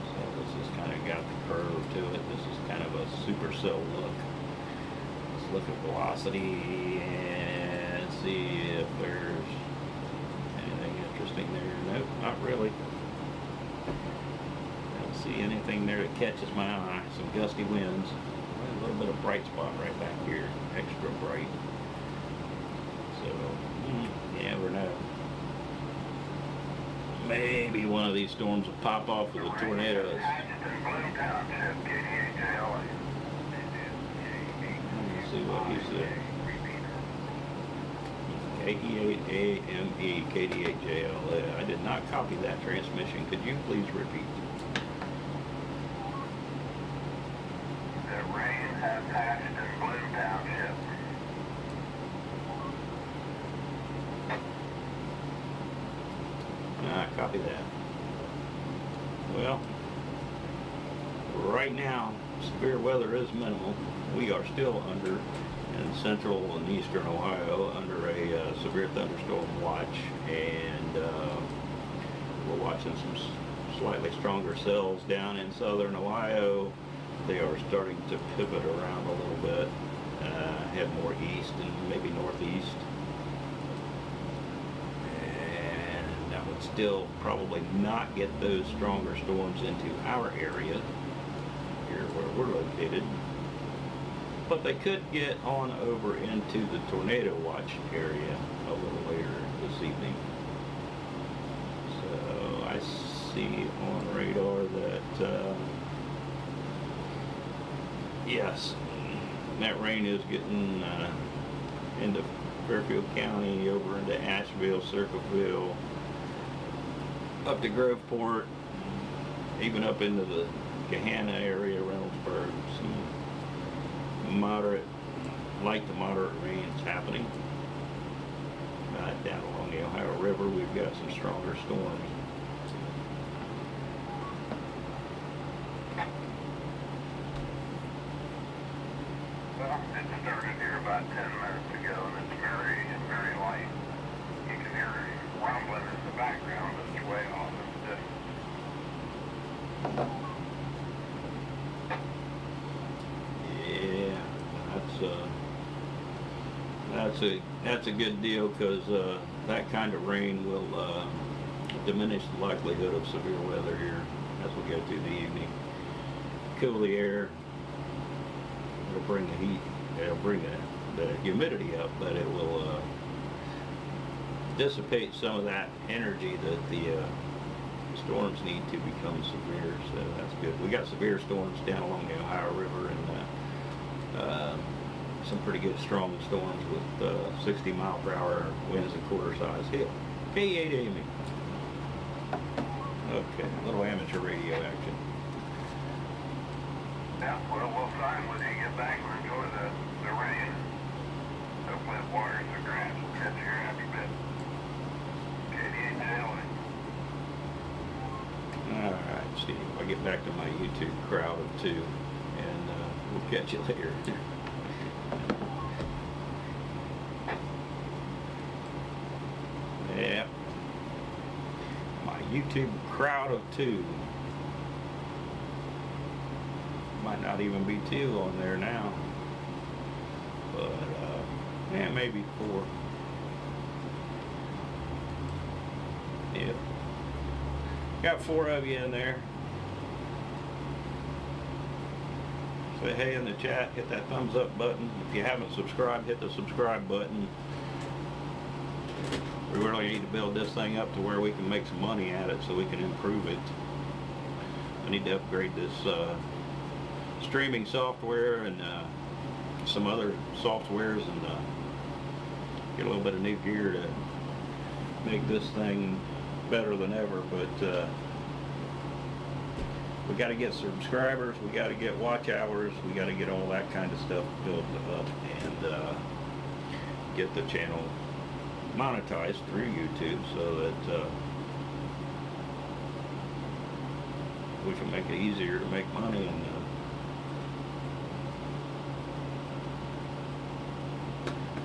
So this has kind of got the curve to it. This is kind of a supercell look. Let's look at velocity and see if there's anything interesting there. Nope, not really. Don't see anything there that catches my eye. Some gusty winds. A little bit of bright spot right back here. Extra bright. So you never know. Maybe one of these storms will pop off with the tornadoes. Let's see what you say. KE8AME, KD8JL. I did not copy that transmission. Could you please repeat? The rain has passed in Bloom Township. Copy that. Well, right now, severe weather is minimal. We are still under, in central and eastern Ohio, under a severe thunderstorm watch, and we're watching some slightly stronger cells down in southern Ohio. They are starting to pivot around a little bit. head more east and maybe northeast. And that would still probably not get those stronger storms into our area, here where we're located. But they could get on over into the tornado watch area a little later this evening. So I see on radar that, yes, that rain is getting into Fairfield County, over into Asheville, Circleville, up to Groveport, even up into the Gahanna area, Reynoldsburg. Some moderate, light to moderate rains happening. Down along the Ohio River, we've got some stronger storms. Well, it started here about 10 minutes ago, and it's very, very light. You can hear rumbling in the background, but it's way off in the distance. Yeah, that's a good deal, because that kind of rain will diminish the likelihood of severe weather here as we go through the evening. Cool the air. It'll bring the heat. It'll bring the humidity up, but it will dissipate some of that energy that the storms need to become severe. So that's good. We got severe storms down along the Ohio River, and some pretty good strong storms with 60-mile-per-hour winds and quarter-size hail. K8 Amy. Okay, a little amateur radio action. Yeah, well, we'll sign when you get back and enjoy the rain. Hopefully it waters the grass. We'll catch you here after a bit. Alright, see if I get back to my YouTube crowd of 2, and we'll catch you later. Yeah, my YouTube crowd of 2. Might not even be 2 on there now, but yeah, maybe 4. Yeah, got 4 of you in there. Say hey in the chat, hit that thumbs up button. If you haven't subscribed, hit the subscribe button. We really need to build this thing up to where we can make some money at it so we can improve it. I need to upgrade this streaming software and some other softwares, and get a little bit of new gear to make this thing better than ever. But we got to get subscribers, we got to get watch hours, we got to get all that kind of stuff built up, and get the channel monetized through YouTube so that we can make it easier to make money. And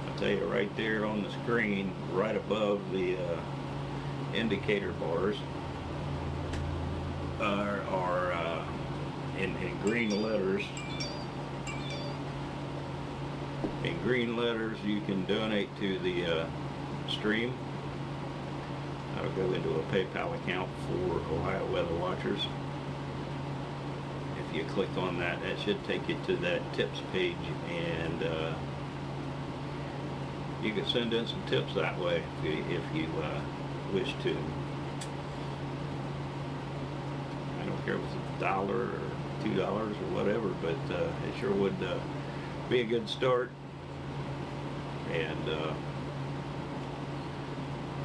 I'll tell you, right there on the screen, right above the indicator bars, are in green letters. In green letters, you can donate to the stream. That'll go into a PayPal account for Ohio Weather Watchers. If you click on that, that should take you to that tips page, and you can send in some tips that way if you wish to. I don't care if it's $1 or $2 or whatever, but it sure would be a good start, and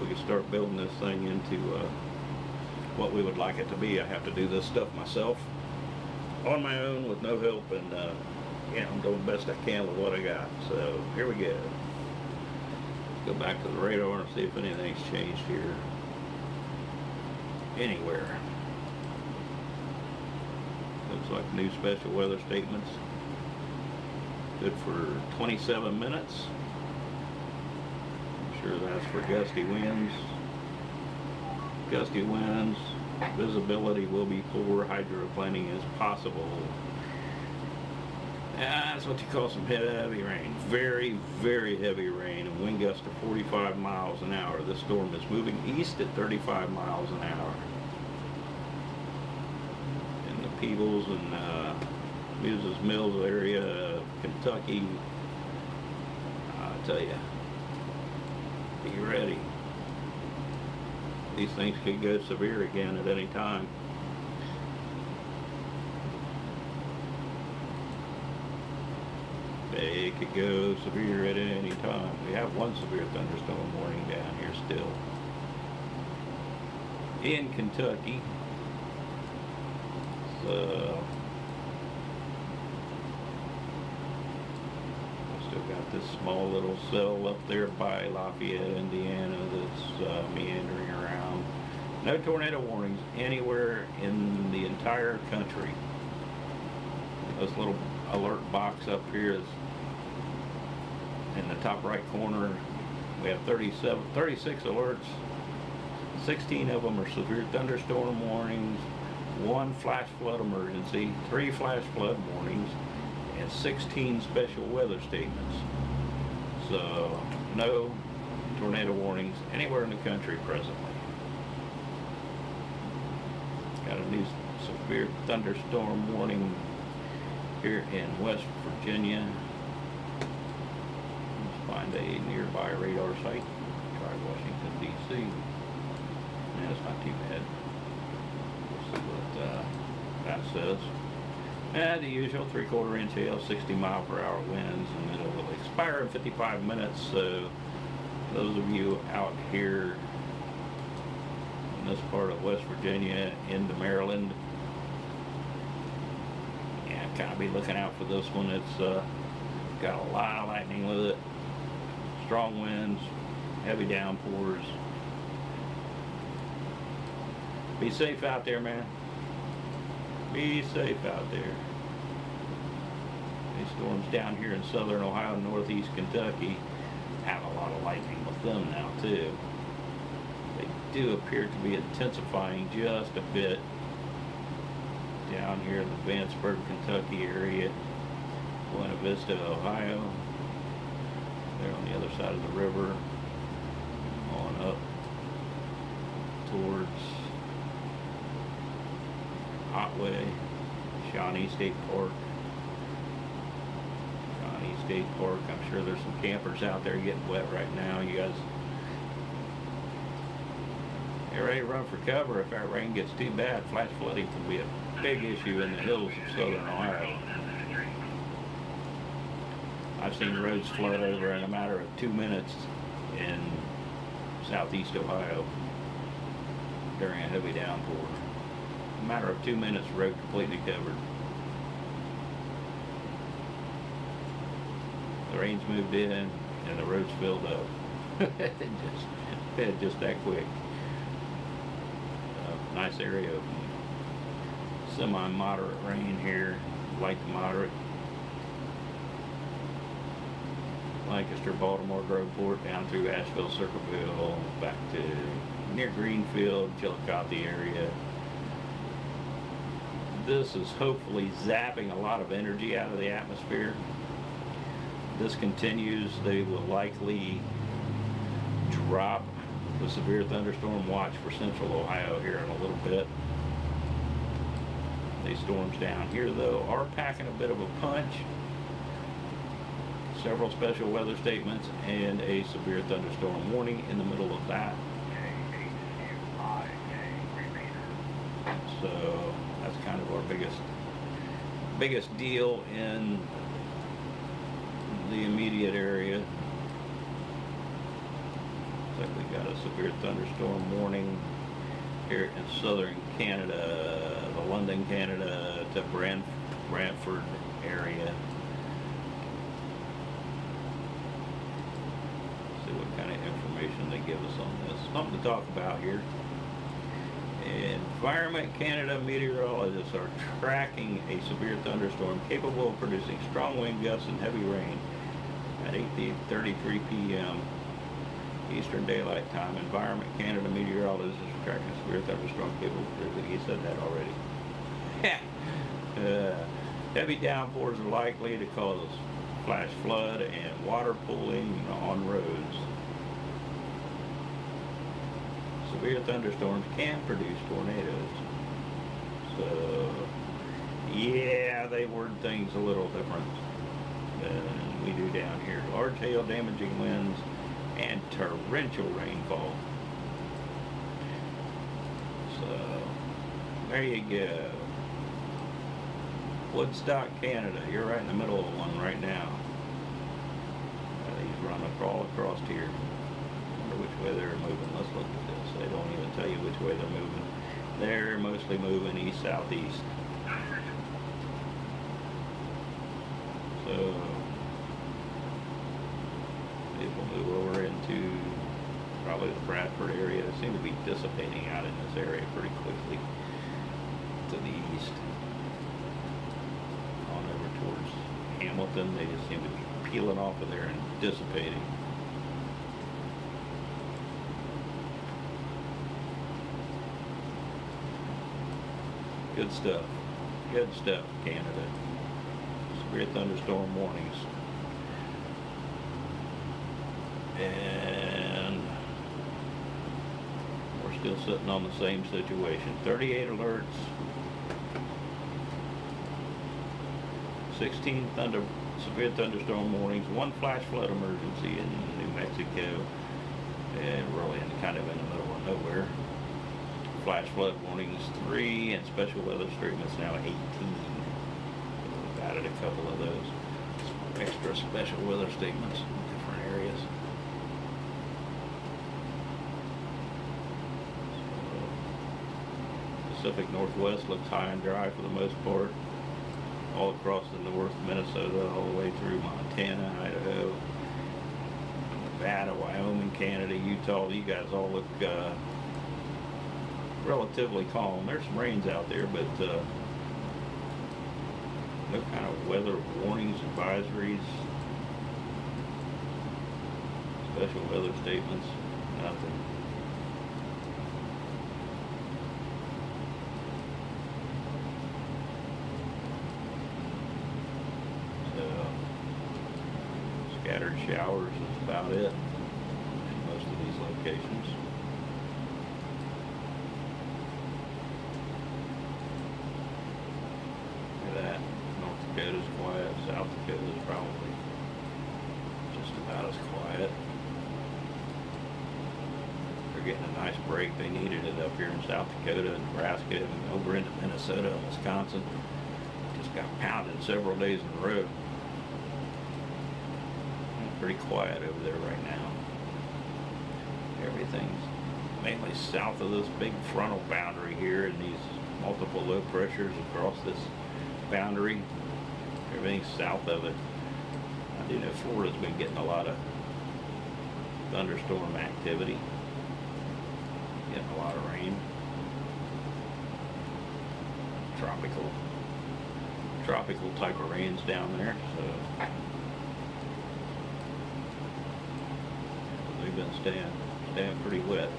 we can start building this thing into what we would like it to be. I have to do this stuff myself on my own with no help, and yeah, I'm doing the best I can with what I got. So here we go. Go back to the radar and see if anything's changed here anywhere. Looks like new special weather statements. Good for 27 minutes. I'm sure that's for gusty winds. Gusty winds. Visibility will be poor. Hydroplaning is possible. That's what you call some heavy rain. Very, very heavy rain and wind gusts to 45 miles an hour. This storm is moving east at 35 miles an hour. In the Peebles and Mrs. Mills area of Kentucky, I tell you, be ready. These things could go severe again at any time. They could go severe at any time. We have one severe thunderstorm warning down here still. In Kentucky. So I still got this small little cell up there by Lafayette, Indiana that's meandering around. No tornado warnings anywhere in the entire country. This little alert box up here is in the top right corner. We have 36 alerts. 16 of them are severe thunderstorm warnings, 1 flash flood emergency, 3 flash flood warnings, and 16 special weather statements. So no tornado warnings anywhere in the country presently. Got a new severe thunderstorm warning here in West Virginia. Let's find a nearby radar site. Try Washington, D.C. Yeah, it's not too bad. We'll see what that says. And the usual 3/4 inch hail, 60 mile per hour winds, and it will expire in 55 minutes. So those of you out here in this part of West Virginia into Maryland, kind of be looking out for this one. It's got a lot of lightning with it, strong winds, heavy downpours. Be safe out there, man. Be safe out there. These storms down here in southern Ohio and northeast Kentucky have a lot of lightning with them now too. They do appear to be intensifying just a bit down here in the Vanceburg, Kentucky area, Buena Vista, Ohio. They're on the other side of the river, on up towards Otway, Shawnee State Park. Shawnee State Park, I'm sure there's some campers out there getting wet right now. You guys get ready to run for cover if that rain gets too bad. Flash flooding can be a big issue in the hills of southern Ohio. I've seen roads flood over in a matter of 2 minutes in southeast Ohio during a heavy downpour. In a matter of 2 minutes, the road completely covered. The rain's moved in and the road's filled up. just that quick. Nice area of semi-moderate rain here, light to moderate. Lancaster, Baltimore, Groveport, down through Asheville, Circleville, back to near Greenfield, Chillicothe area. This is hopefully zapping a lot of energy out of the atmosphere. This continues, they will likely drop the severe thunderstorm watch for central Ohio here in a little bit. These storms down here though are packing a bit of a punch. Several special weather statements and a severe thunderstorm warning in the middle of that. So that's kind of our biggest deal in the immediate area. Looks like we got a severe thunderstorm warning here in southern Canada, the London, Canada to Brantford area. See what kind of information they give us on this. Something to talk about here. Environment Canada meteorologists are tracking a severe thunderstorm capable of producing strong wind gusts and heavy rain at 8:33 p.m. Eastern Daylight Time. Environment Canada meteorologists are tracking a severe thunderstorm capable of producing. You said that already. Heavy downpours are likely to cause flash flood and water pooling on roads. Severe thunderstorms can produce tornadoes. So, yeah, they word things a little different than we do down here. Large hail, damaging winds, and torrential rainfall. So, there you go. Woodstock, Canada. You're right in the middle of one right now. These run all across here. Wonder which way they're moving. Let's look at this. They don't even tell you which way they're moving. They're mostly moving east, southeast. So it will move over into probably the Bradford area. They seem to be dissipating out in this area pretty quickly to the east. On over towards Hamilton, they just seem to be peeling off of there and dissipating. Good stuff. Good stuff, Canada. Severe thunderstorm warnings. And we're still sitting on the same situation. 38 alerts. 16 severe thunderstorm warnings. 1 flash flood emergency in New Mexico. And we're really kind of in the middle of nowhere. Flash flood warnings 3, and special weather statements now 18. We've added a couple of those extra special weather statements in different areas. So, Pacific Northwest looks high and dry for the most part, all across the north, Minnesota, all the way through Montana, Idaho, Nevada, Wyoming, Canada, Utah. You guys all look relatively calm. There's some rains out there, but no kind of weather warnings, advisories, special weather statements, nothing. So, scattered showers is about it in most of these locations. That North Dakota's quiet, South Dakota's probably just about as quiet. They're getting a nice break. They needed it up here in South Dakota, Nebraska, and over into Minnesota and Wisconsin. Just got pounded several days in a row. Pretty quiet over there right now. Everything's mainly south of this big frontal boundary here, and these multiple low pressures across this boundary. Everything's south of it. I do know Florida's been getting a lot of thunderstorm activity, getting a lot of rain. Tropical type of rains down there, so they've been staying pretty wet.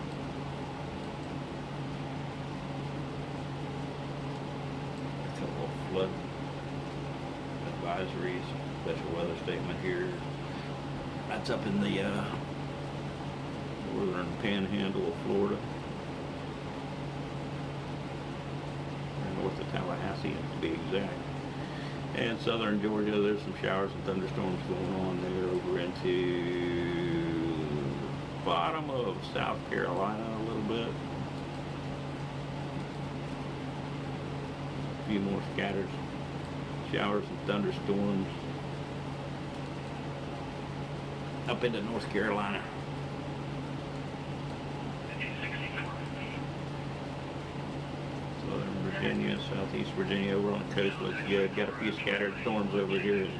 Flood advisories, special weather statement here. That's up in the northern panhandle of Florida, or north of Tallahassee to be exact. And southern Georgia, there's some showers and thunderstorms going on there over into bottom of South Carolina a little bit. A few more scattered showers and thunderstorms up into North Carolina. Southern Virginia, Southeast Virginia over on the coast looks good. Got a few scattered storms over here in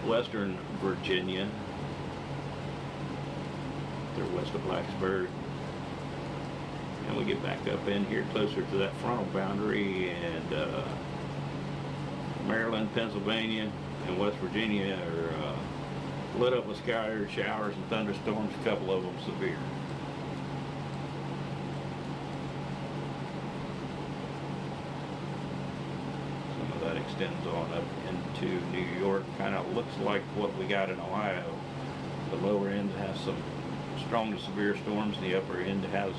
Western Virginia. They're west of Blacksburg. And we get back up in here closer to that frontal boundary, and Maryland, Pennsylvania, and West Virginia are lit up with scattered showers and thunderstorms, a couple of them severe. Some of that extends on up into New York. Kind of looks like what we got in Ohio. The lower end has some strong to severe storms, and the upper end has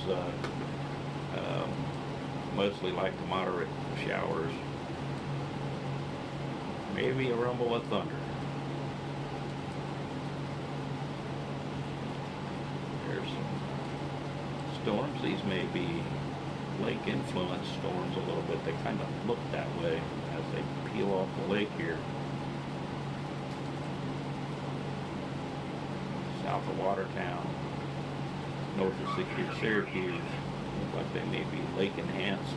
mostly light to moderate showers. Maybe a rumble of thunder. There's some storms. These may be lake influence storms a little bit. They kind of look that way as they peel off the lake here. South of Watertown, north of Syracuse. Look like they may be lake enhanced.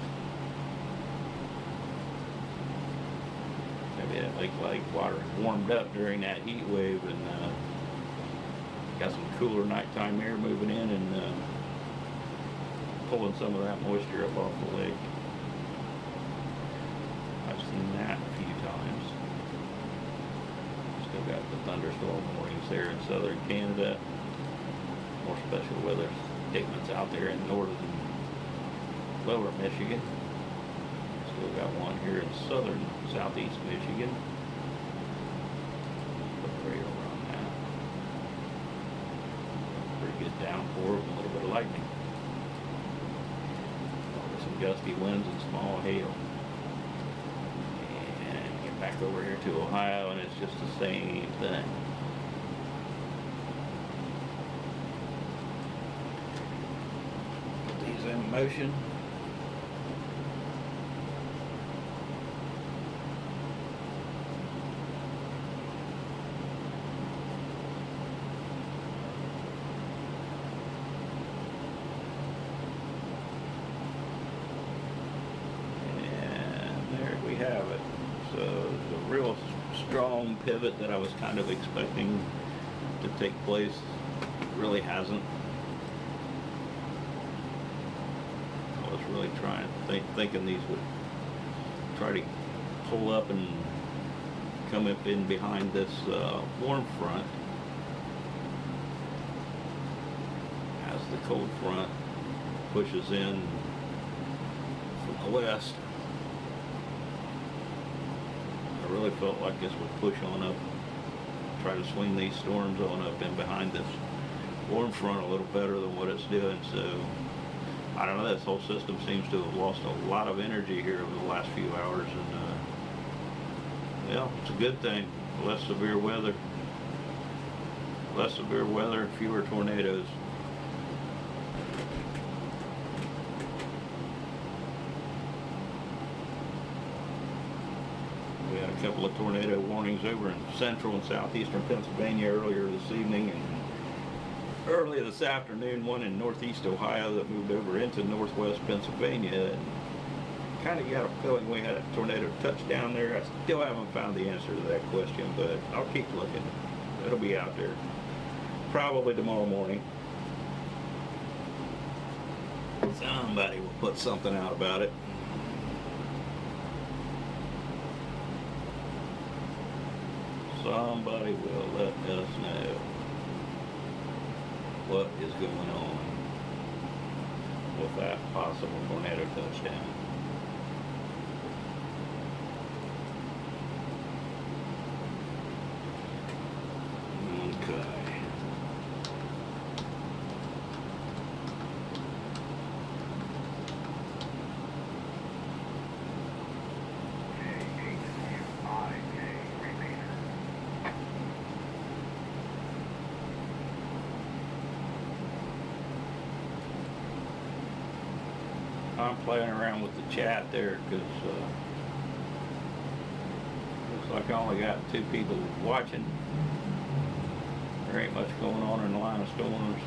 Maybe that lake water warmed up during that heat wave and got some cooler nighttime air moving in and pulling some of that moisture up off the lake. I've seen that a few times. Still got the thunderstorm warnings there in southern Canada. More special weather statements out there in northern lower Michigan. Still got one here in southern southeast Michigan. Put the radar on that. Pretty good downpour with a little bit of lightning. Some gusty winds and small hail. And get back over here to Ohio and it's just the same thing. Put these in motion. We have it. So the real strong pivot that I was kind of expecting to take place really hasn't. I was really thinking these would try to pull up and come up in behind this warm front as the cold front pushes in from the west. I really felt like this would push on up, try to swing these storms on up in behind this warm front a little better than what it's doing. So I don't know, this whole system seems to have lost a lot of energy here over the last few hours, and it's a good thing. Less severe weather, fewer tornadoes. We had a couple of tornado warnings over in central and southeastern Pennsylvania earlier this evening, and early this afternoon one in northeast Ohio that moved over into northwest Pennsylvania. And kind of got a feeling we had a tornado touchdown there. I still haven't found the answer to that question, but I'll keep looking. It'll be out there probably tomorrow morning. Somebody will put something out about it. Somebody will let us know what is going on with that possible tornado touchdown. Okay. I'm playing around with the chat there because looks like I only got 2 people watching. There ain't much going on in the line of storms.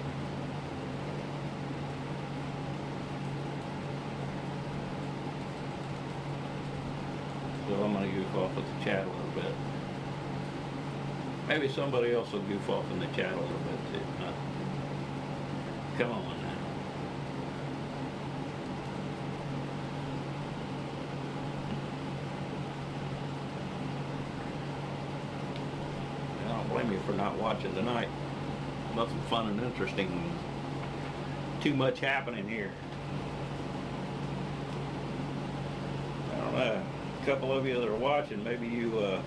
So I'm going to goof off with the chat a little bit. Maybe somebody else will goof off in the chat a little bit too. Come on now. I don't blame you for not watching tonight. Nothing fun and interesting. Too much happening here. I don't know. couple of you that are watching, maybe you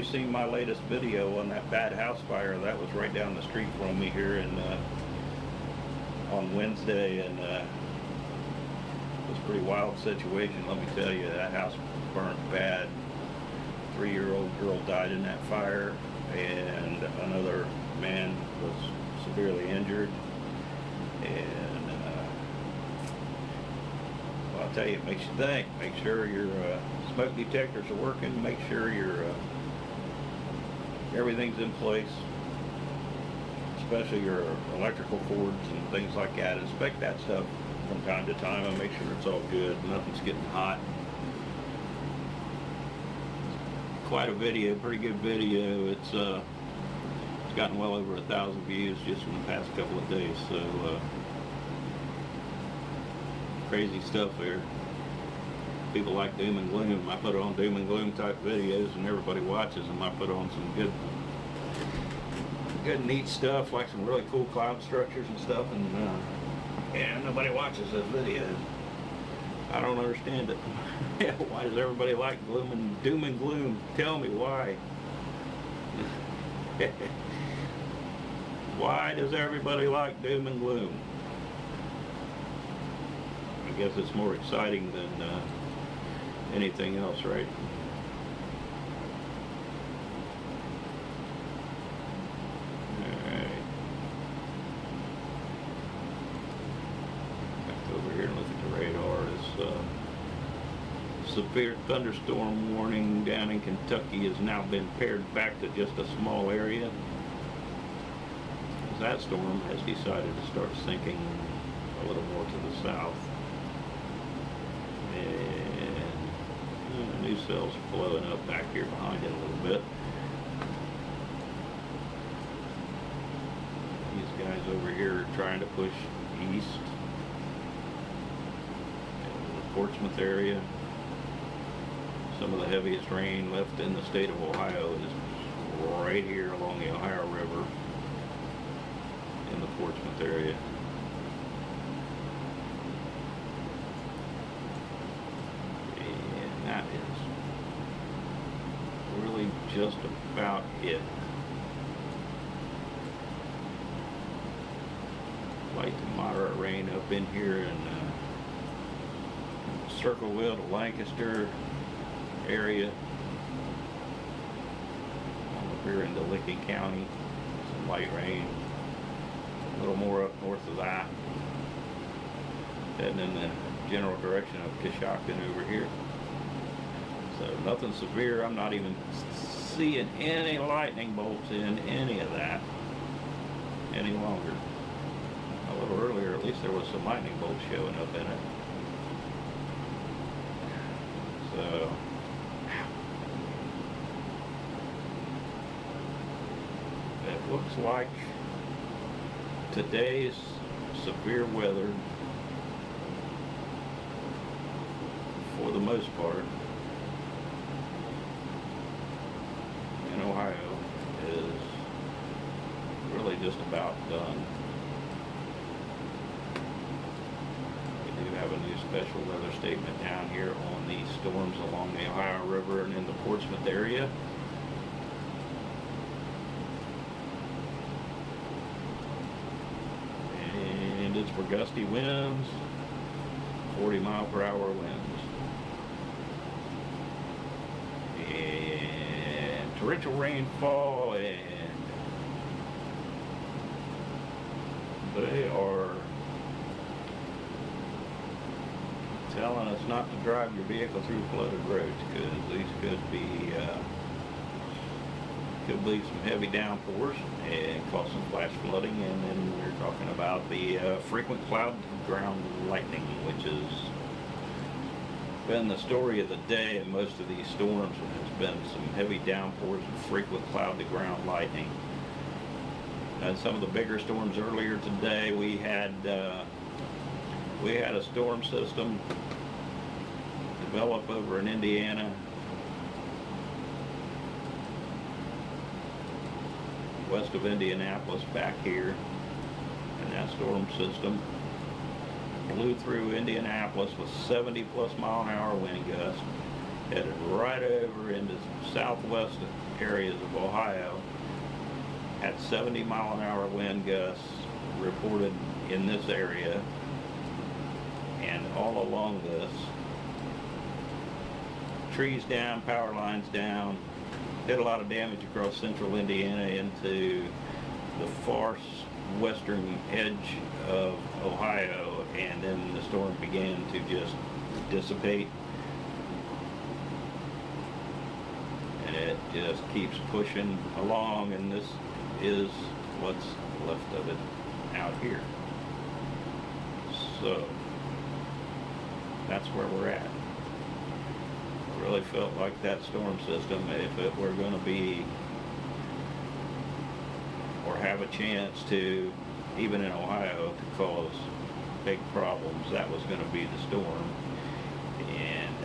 seen my latest video on that bad house fire that was right down the street from me here on Wednesday, and it was a pretty wild situation. Let me tell you, that house burnt bad. 3-year-old girl died in that fire, and another man was severely injured. And well, I'll tell you, it makes you think. Make sure your smoke detectors are working. Make sure your everything's in place, especially your electrical cords and things like that. Inspect that stuff from time to time and make sure it's all good, nothing's getting hot. Quite a video, pretty good video. It's gotten well over 1,000 views just in the past couple of days, so crazy stuff there. People like doom and gloom. I put on doom and gloom type videos and everybody watches them. I put on some good neat stuff, like some really cool cloud structures and stuff, and nobody watches those videos. I don't understand it. Why does everybody like doom and gloom? Tell me why. Why does everybody like doom and gloom? I guess it's more exciting than anything else, right? Alright. Back over here and look at the radar. Severe thunderstorm warning down in Kentucky has now been pared back to just a small area, as that storm has decided to start sinking a little more to the south. And the new cells are blowing up back here behind it a little bit. These guys over here are trying to push east in the Portsmouth area. Some of the heaviest rain left in the state of Ohio is right here along the Ohio River in the Portsmouth area. And that is really just about it. Light to moderate rain up in here in Circleville to Lancaster area, up here into Licking County, some light rain, a little more up north of that, and in the general direction of Coshocton over here. So nothing severe. I'm not even seeing any lightning bolts in any of that any longer. A little earlier, at least there was some lightning bolts showing up in it. So it looks like today's severe weather, for the most part, in Ohio is really just about done. We do have a new special weather statement down here on the storms along the Ohio River and in the Portsmouth area. And it's for gusty winds, 40-mile-per-hour winds. And torrential rainfall, and they are telling us not to drive your vehicle through flooded roads, because these could be some heavy downpours and cause some flash flooding. And then we're talking about the frequent cloud ground lightning, which has been the story of the day in most of these storms. There's been some heavy downpours and frequent cloud to ground lightning. And some of the bigger storms earlier today, we had a storm system develop over in Indiana, west of Indianapolis back here, and that storm system blew through Indianapolis with 70+ mile-an-hour wind gusts, headed right over into southwest areas of Ohio. Had 70-mile-an-hour wind gusts reported in this area, and all along this, trees down, power lines down, did a lot of damage across central Indiana into the far western edge of Ohio, and then the storm began to just dissipate, and it just keeps pushing along, and this is what's left of it out here. So that's where we're at. I really felt like that storm system, if it were going to be or have a chance to, even in Ohio, to cause big problems, that was going to be the storm. And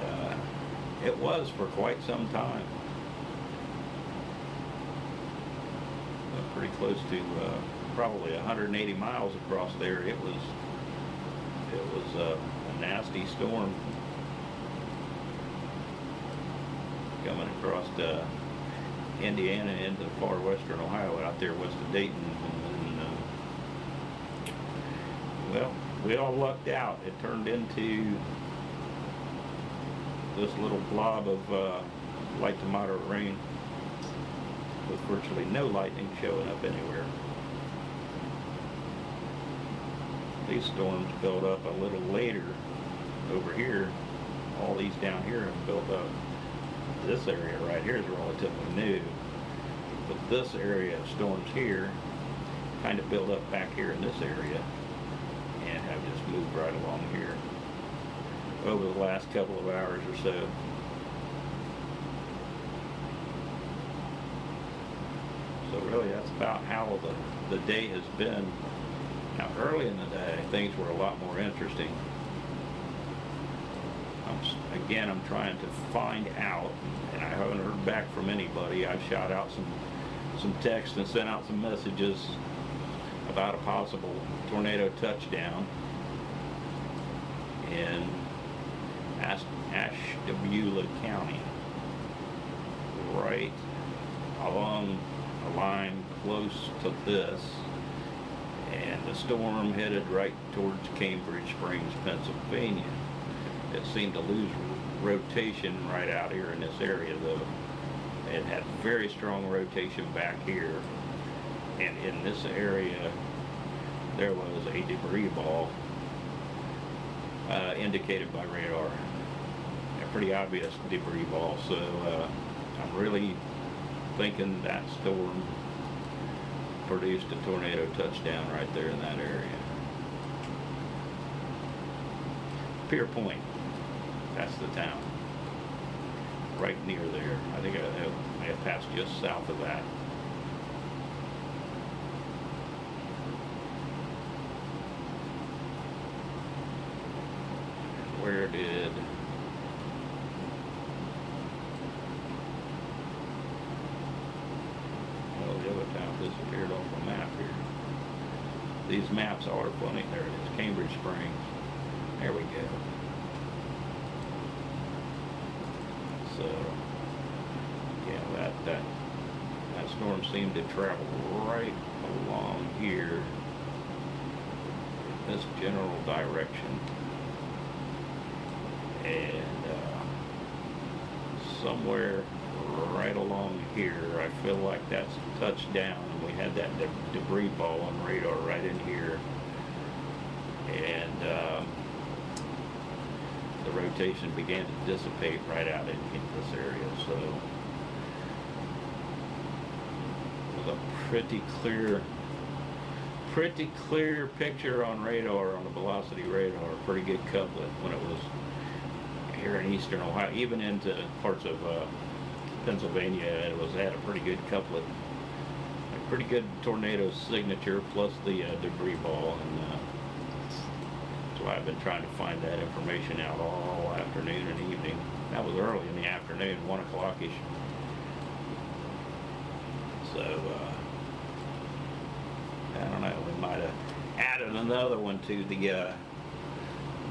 it was for quite some time. Pretty close to probably 180 miles across there. It was a nasty storm coming across Indiana into far western Ohio out there west of Dayton. And, well, we all lucked out. It turned into this little blob of light to moderate rain with virtually no lightning showing up anywhere. These storms build up a little later over here. All these down here have built up. This area right here is relatively new, but this area of storms here kind of built up back here in this area and have just moved right along here over the last couple of hours or so. So really that's about how the day has been. Now early in the day things were a lot more interesting. I'm trying to find out, and I haven't heard back from anybody. I've shot out some texts and sent out some messages about a possible tornado touchdown in Ashtabula County, right along a line close to this, and the storm headed right towards Cambridge Springs, Pennsylvania. It seemed to lose rotation right out here in this area, though. It had very strong rotation back here, and in this area there was a debris ball indicated by radar, a pretty obvious debris ball. So I'm really thinking that storm produced a tornado touchdown right there in that area. Pier Point, that's the town, right near there. I think I passed just south of that. Where did the other town disappeared off the map here? These maps are funny. There it is, Cambridge Springs. There we go. So yeah, that storm seemed to travel right along here in this general direction, and somewhere right along here, I feel like that's touched down. We had that debris ball on radar right in here, and the rotation began to dissipate right out in this area. So it was a pretty clear picture on radar, on the velocity radar. Pretty good couplet when it was here in eastern Ohio, even into parts of Pennsylvania. It had a pretty good couplet, a pretty good tornado signature, plus the debris ball, and that's why I've been trying to find that information out all afternoon and evening. That was early in the afternoon, 1 o'clock-ish. So I don't know, we might have added another one to the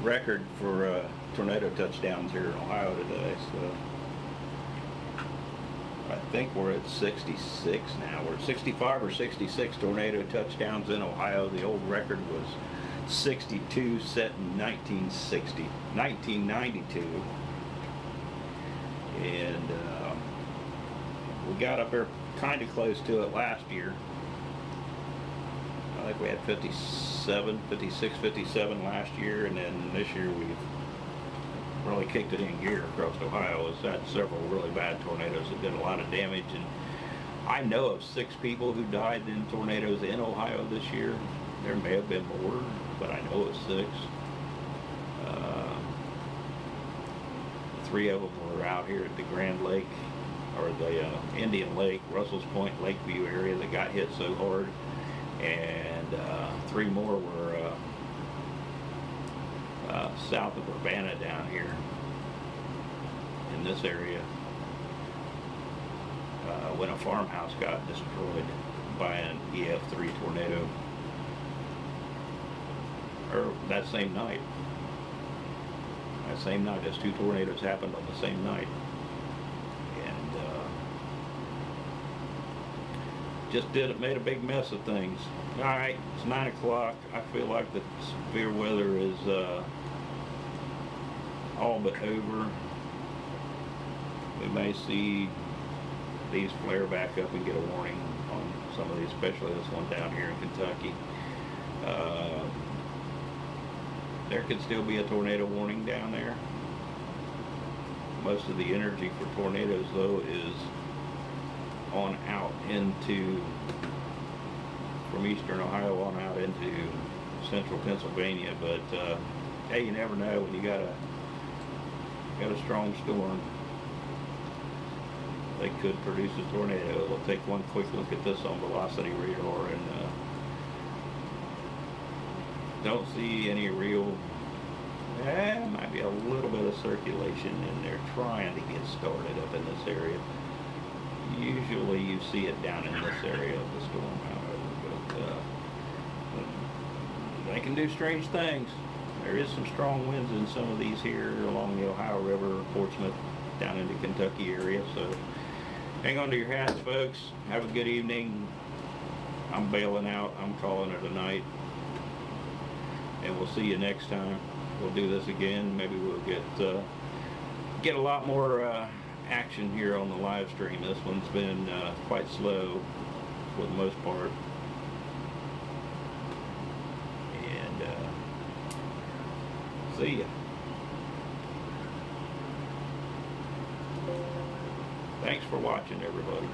record for tornado touchdowns here in Ohio today, so I think we're at 66 now. We're at 65 or 66 tornado touchdowns in Ohio. The old record was 62, set in 1992. And we got up there kind of close to it last year. I think we had 57, 56, 57 last year, and then this year we've really kicked it in gear across Ohio. It's had several really bad tornadoes that did a lot of damage, and I know of 6 people who died in tornadoes in Ohio this year. There may have been more, but I know it's 6. 3 of them were out here at the Grand Lake, or the Indian Lake, Russell's Point, Lakeview area that got hit so hard, and 3 more were south of Urbana down here in this area when a farmhouse got destroyed by an EF3 tornado, or that same night. Those 2 tornadoes happened on the same night, and just made a big mess of things. All right, it's 9 o'clock. I feel like the severe weather is all but over. We may see these flare back up and get a warning on some of these, especially this one down here in Kentucky. There could still be a tornado warning down there. Most of the energy for tornadoes, though, is on out into, from eastern Ohio on out into central Pennsylvania. But hey, you never know when you got a strong storm. They could produce a tornado. We'll take one quick look at this on velocity radar, and don't see any real, might be a little bit of circulation in there trying to get started up in this area. Usually you see it down in this area of the storm, however, but they can do strange things. There is some strong winds in some of these here along the Ohio River, Portsmouth, down into Kentucky area, so hang on to your hats, folks. Have a good evening. I'm bailing out. I'm calling it a night. And we'll see you next time. We'll do this again. Maybe we'll get a lot more action here on the live stream. This one's been quite slow for the most part. And see ya. Thanks for watching, everybody.